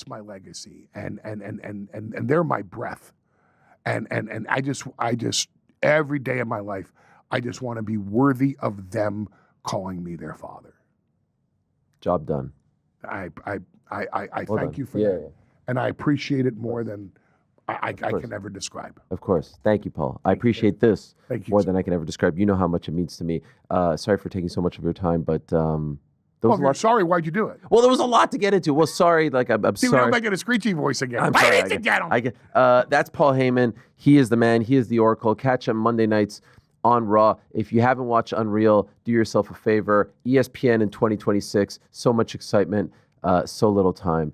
my legacy, and they're my breath, and I just every day of my life, I just want to be worthy of them calling me their father. Job done. I thank you for that, and I appreciate it more than I can ever describe. Of course. Thank you, Paul. I appreciate this more than I can ever describe. You know how much it means to me. Sorry for taking so much of your time, but sorry, why'd you do it? Well, there was a lot to get into. Well, sorry, I'm See, sorry. I'm making a screechy voice again. I'm sorry. That's Paul Heyman. He is the man. He is the Oracle. Catch him Monday nights on Raw. If you haven't watched Unreal, do yourself a favor. ESPN in 2026. So much excitement, so little time.